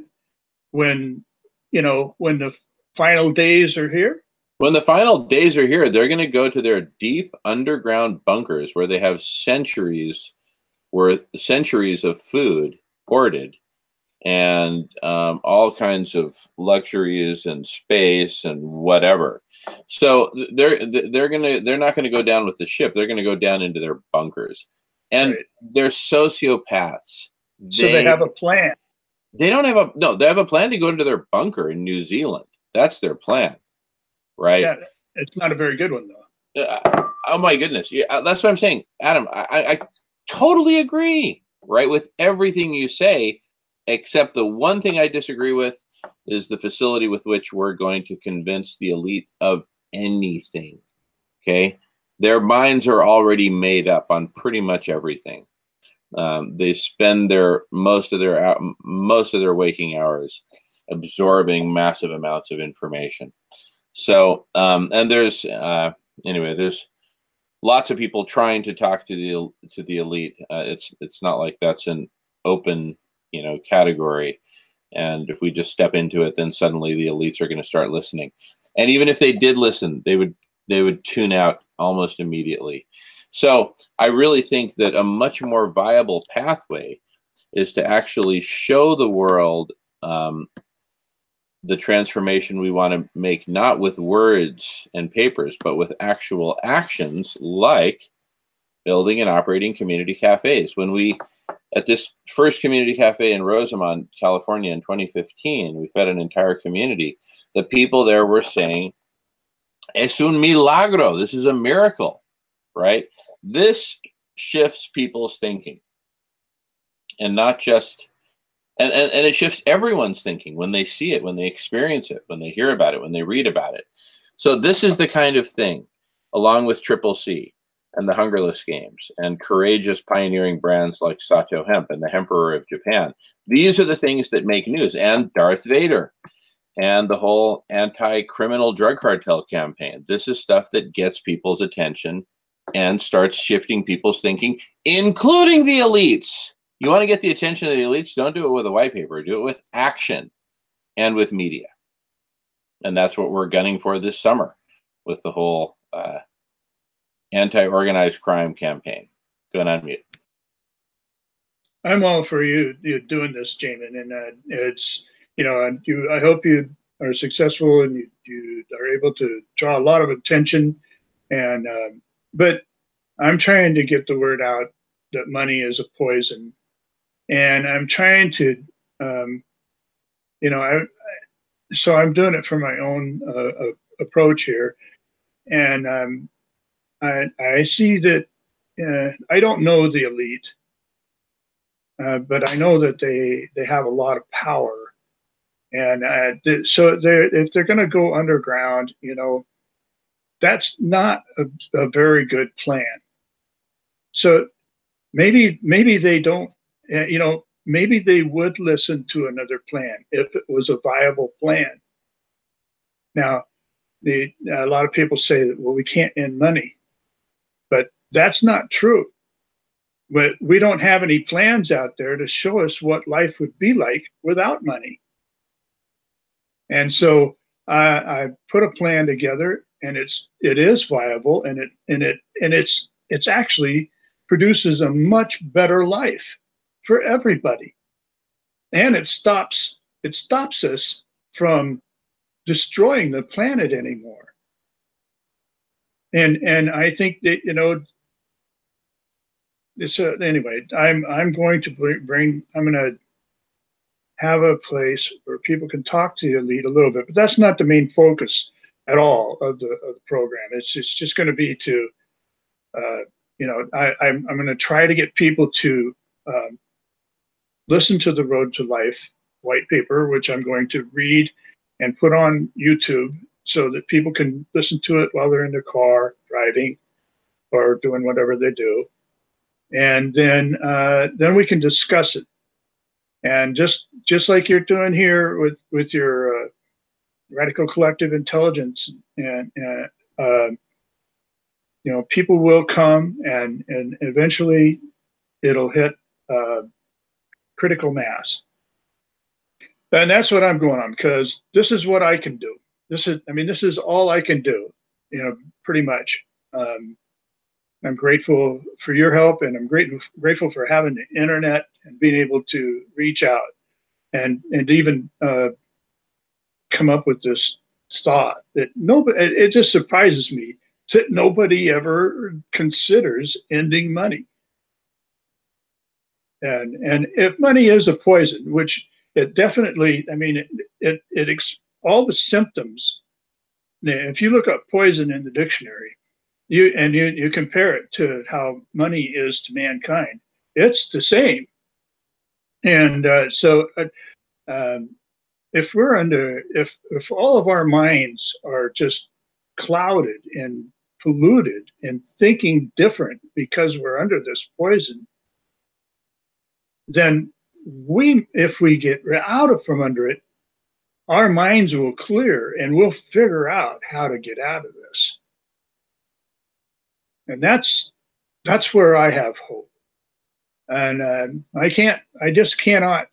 when, you know, when the final days are here? When the final days are here, they're going to go to their deep underground bunkers where they have centuries of food hoarded, and all kinds of luxuries and space and whatever. So they're not going to go down with the ship. They're going to go down into their bunkers, and right. They're sociopaths. So they have a plan. They don't have they have a plan to go into their bunker in New Zealand. That's their plan, right? Yeah, it's not a very good one though. Oh my goodness, yeah, that's what I'm saying, Adam. I totally agree, right, with everything you say. Except the one thing I disagree with is the facility with which we're going to convince the elite of anything. Okay, their minds are already made up on pretty much everything. They spend most of their waking hours absorbing massive amounts of information. So, and there's there's lots of people trying to talk to the elite. It's not like that's an open, you know, category, and if we just step into it, then suddenly the elites are going to start listening. And even if they did listen, they would tune out almost immediately. So I really think that a much more viable pathway is to actually show the world the transformation we want to make, not with words and papers, but with actual actions, like building and operating community cafes. When we, at this first community cafe in Rosamond, California in 2015, we fed an entire community. The people there were saying, "Es un milagro." This is a miracle, right? This shifts people's thinking, and not just, and it shifts everyone's thinking when they see it, when they experience it, when they hear about it, when they read about it. So this is the kind of thing, along with Triple C and the Hungerless Games and courageous pioneering brands like Sato Hemp and the Hemperor of Japan. These are the things that make news, and Darth Vader and the whole anti-criminal drug cartel campaign. This is stuff that gets people's attention and starts shifting people's thinking, including the elites. You want to get the attention of the elites? Don't do it with a white paper. Do it with action and with media. And that's what we're gunning for this summer with the whole anti-organized crime campaign. Going on mute. I'm all for you doing this, Jamen, and it's, you know, and I hope you are successful and you are able to draw a lot of attention. And but I'm trying to get the word out that money is a poison, and I'm trying to, you know, so I'm doing it for my own approach here, and I see that I don't know the elite, but I know that they have a lot of power, and so if they're going to go underground, you know, that's not a very good plan. So maybe they don't, you know, maybe they would listen to another plan if it was a viable plan. Now, a lot of people say that, well, we can't end money, but that's not true. But we don't have any plans out there to show us what life would be like without money. And so I put a plan together, and it is viable, and it's actually produces a much better life for everybody, and it stops us from destroying the planet anymore. And I think that, you know, it's anyway. I'm going to bring. I'm going to have a place where people can talk to the elite a little bit, but that's not the main focus at all of the program. It's just going to be to, you know, I'm going to try to get people to listen to the Road to Life white paper, which I'm going to read and put on YouTube so that people can listen to it while they're in their car driving or doing whatever they do. And then we can discuss it. And just like you're doing here with your radical collective intelligence, and people will come, and eventually it'll hit critical mass. And that's what I'm going on, because this is what I can do. This is all I can do, pretty much. I'm grateful for your help, and I'm grateful for having the internet and being able to reach out and even come up with this thought that nobody. It just surprises me that nobody ever considers ending money. And if money is a poison, which it definitely, all the symptoms. If you look up poison in the dictionary, you compare it to how money is to mankind, it's the same. And so if all of our minds are just clouded and polluted and thinking different because we're under this poison, then if we get out from under it, our minds will clear and we'll figure out how to get out of this. And that's where I have hope. And I just cannot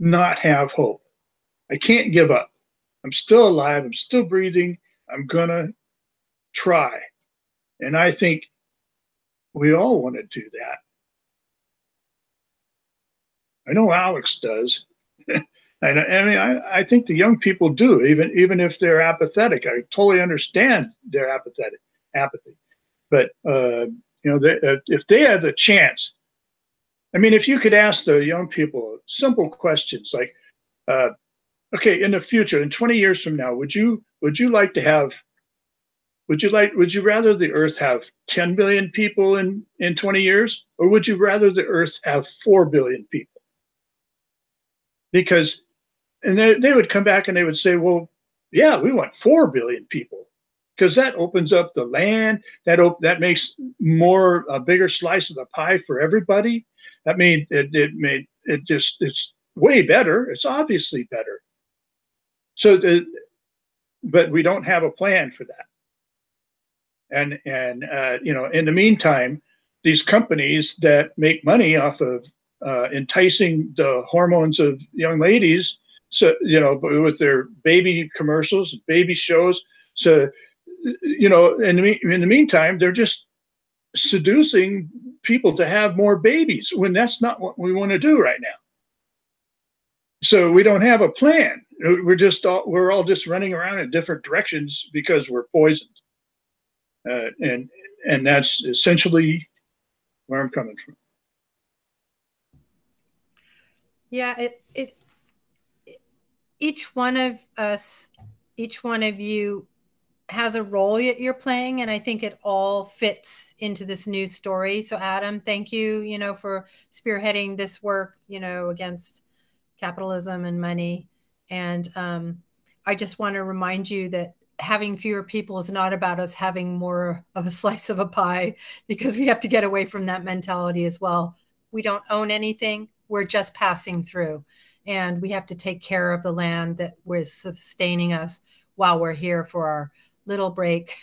not have hope. I can't give up. I'm still alive. I'm still breathing. I'm gonna try. And I think we all want to do that. I know Alex does. I think the young people do, even if they're apathetic. I totally understand their apathy. But if they had the chance, if you could ask the young people simple questions like, okay, in the future, in 20 years from now, would you rather the Earth have 10 billion people in 20 years, or would you rather the Earth have 4 billion people? Because, and they would come back and they would say, well, yeah, we want 4 billion people, because that opens up the land, that makes a bigger slice of the pie for everybody. That means it's way better. It's obviously better. So, but we don't have a plan for that. And in the meantime, these companies that make money off of enticing the hormones of young ladies, so with their baby commercials, baby shows, so in the meantime, they're just seducing people to have more babies when that's not what we want to do right now. So we don't have a plan. We're all just running around in different directions because we're poisoned. And that's essentially where I'm coming from. Yeah, each one of us, each one of you has a role that you're playing, and I think it all fits into this new story. So Adam, thank you, for spearheading this work, against capitalism and money. And I just want to remind you that having fewer people is not about us having more of a slice of a pie, because we have to get away from that mentality as well. We don't own anything. We're just passing through, and we have to take care of the land that was sustaining us while we're here for our little break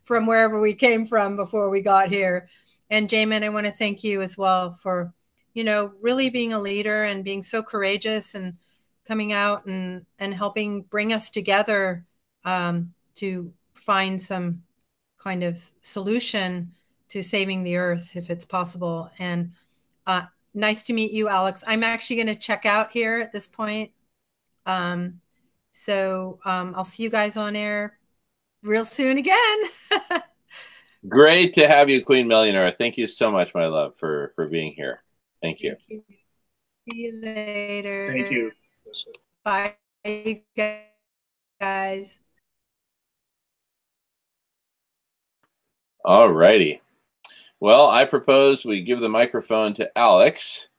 from wherever we came from before we got here. And Jamen, I want to thank you as well for, really being a leader and being so courageous and coming out and helping bring us together to find some kind of solution to saving the earth if it's possible. And nice to meet you, Alex. I'm actually going to check out here at this point. So I'll see you guys on air real soon again. Great to have you, Queen Millionaire. Thank you so much, my love, for being here. Thank you. Thank you. See you later. Thank you. Bye, guys. All righty. Well, I propose we give the microphone to Alex,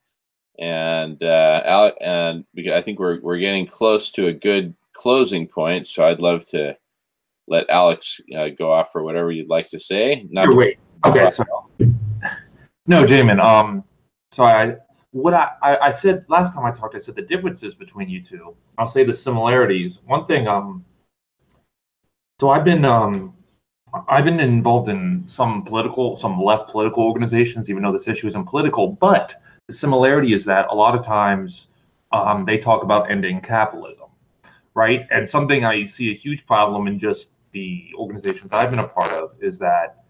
and Alex, and I think we're getting close to a good closing point. So I'd love to let Alex go off for whatever you'd like to say. Wait. Okay. So, no, Jamin. So I said last time I talked, I said the differences between you two. I'll say the similarities. One thing. So I've been involved in some left political organizations, even though this issue isn't political. But the similarity is that a lot of times they talk about ending capitalism, right? And something I see a huge problem in just the organizations I've been a part of is that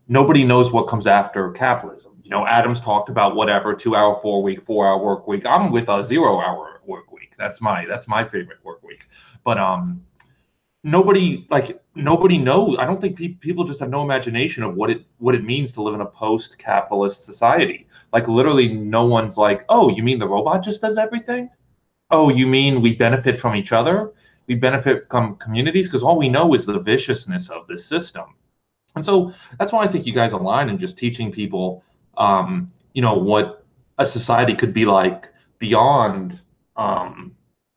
nobody knows what comes after capitalism. You know, Adams talked about whatever 2-hour 4-hour work week. I'm with a 0-hour work week. That's my favorite work week. But nobody knows. I don't think people just have no imagination of what it means to live in a post-capitalist society. Like literally, no one's like, oh, you mean the robot just does everything? Oh, you mean we benefit from each other? We benefit from communities? Because all we know is the viciousness of this system. And so that's why I think you guys align in just teaching people, what a society could be like beyond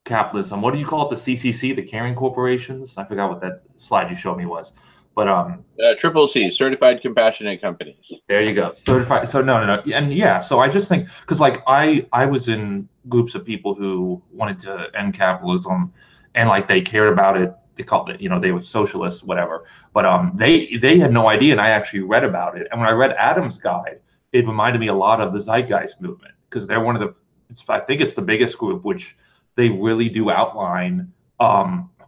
capitalism. What do you call it? The CCC, the caring corporations? I forgot what that slide you showed me was. But Triple C, Certified Compassionate Companies. There you go. Certified. So no. And yeah, so I just think, because like I was in groups of people who wanted to end capitalism, and like they cared about it. They called it, they were socialists, whatever. But they had no idea, and I actually read about it. And when I read Adam's guide, it reminded me a lot of the Zeitgeist movement, because they're one of the, I think it's the biggest group, which they really do outline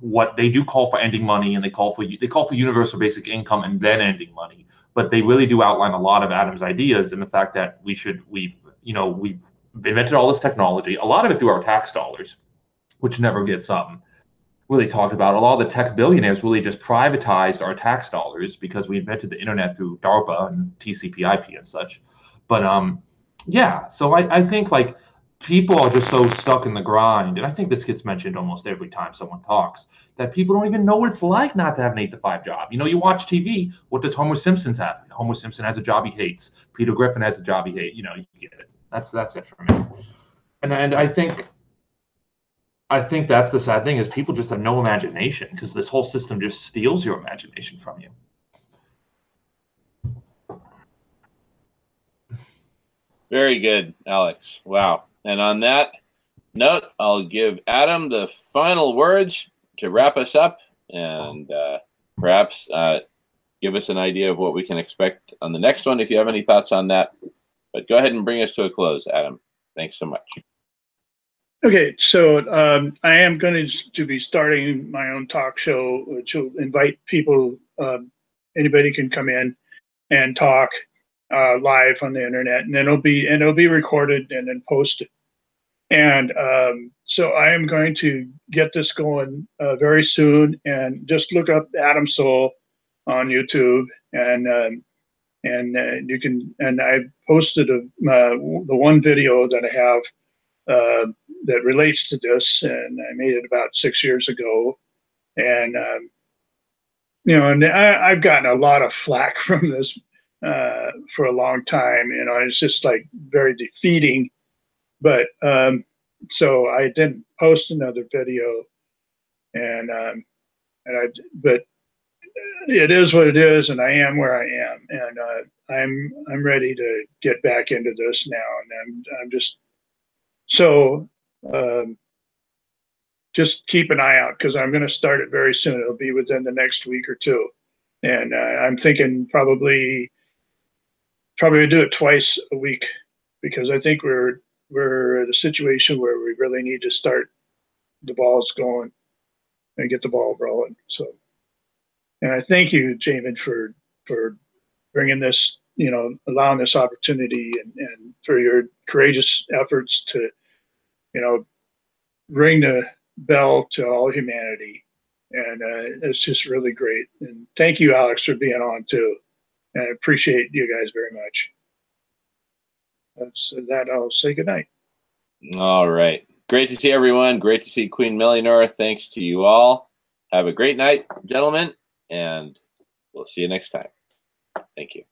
what they do, call for ending money, and they call for universal basic income and then ending money. But they really do outline a lot of Adam's ideas, and the fact that we've invented all this technology, a lot of it through our tax dollars, which never gets really talked about. A lot of the tech billionaires really just privatized our tax dollars because we invented the internet through DARPA and TCP/IP and such. But yeah, so I think like people are just so stuck in the grind, and I think this gets mentioned almost every time someone talks, that people don't even know what it's like not to have an 8-to-5 job. You watch TV. What does Homer Simpson have? Homer Simpson has a job he hates. Peter Griffin has a job he hates. You get it. That's it for me. And I think that's the sad thing, is people just have no imagination, because this whole system just steals your imagination from you. Very good, Alex. Wow. And on that note, I'll give Adam the final words to wrap us up, and perhaps give us an idea of what we can expect on the next one, if you have any thoughts on that. But go ahead and bring us to a close, Adam. Thanks so much. Okay, so I am going to be starting my own talk show, which will invite people. Anybody can come in and talk live on the internet, and it'll be recorded and then posted. And so I am going to get this going very soon. And just look up Adam Soul on YouTube, and you can. And I posted the one video that I have that relates to this, and I made it about 6 years ago. And and I've gotten a lot of flack from this for a long time. It's just like very defeating. But so I didn't post another video, but it is what it is, and I am where I am, and I'm ready to get back into this now, and I'm just so just keep an eye out, because I'm going to start it very soon. It'll be within the next week or two, and I'm thinking probably do it twice a week, because I think we're at a situation where we really need to start the balls going and get the ball rolling. So, and I thank you, Jamen, for bringing this, allowing this opportunity, and for your courageous efforts to, ring the bell to all humanity. And it's just really great. And thank you, Alex, for being on too. And I appreciate you guys very much. That's that. I'll say goodnight. All right. Great to see everyone. Great to see Queen Mellinor. Thanks to you all. Have a great night, gentlemen, and we'll see you next time. Thank you.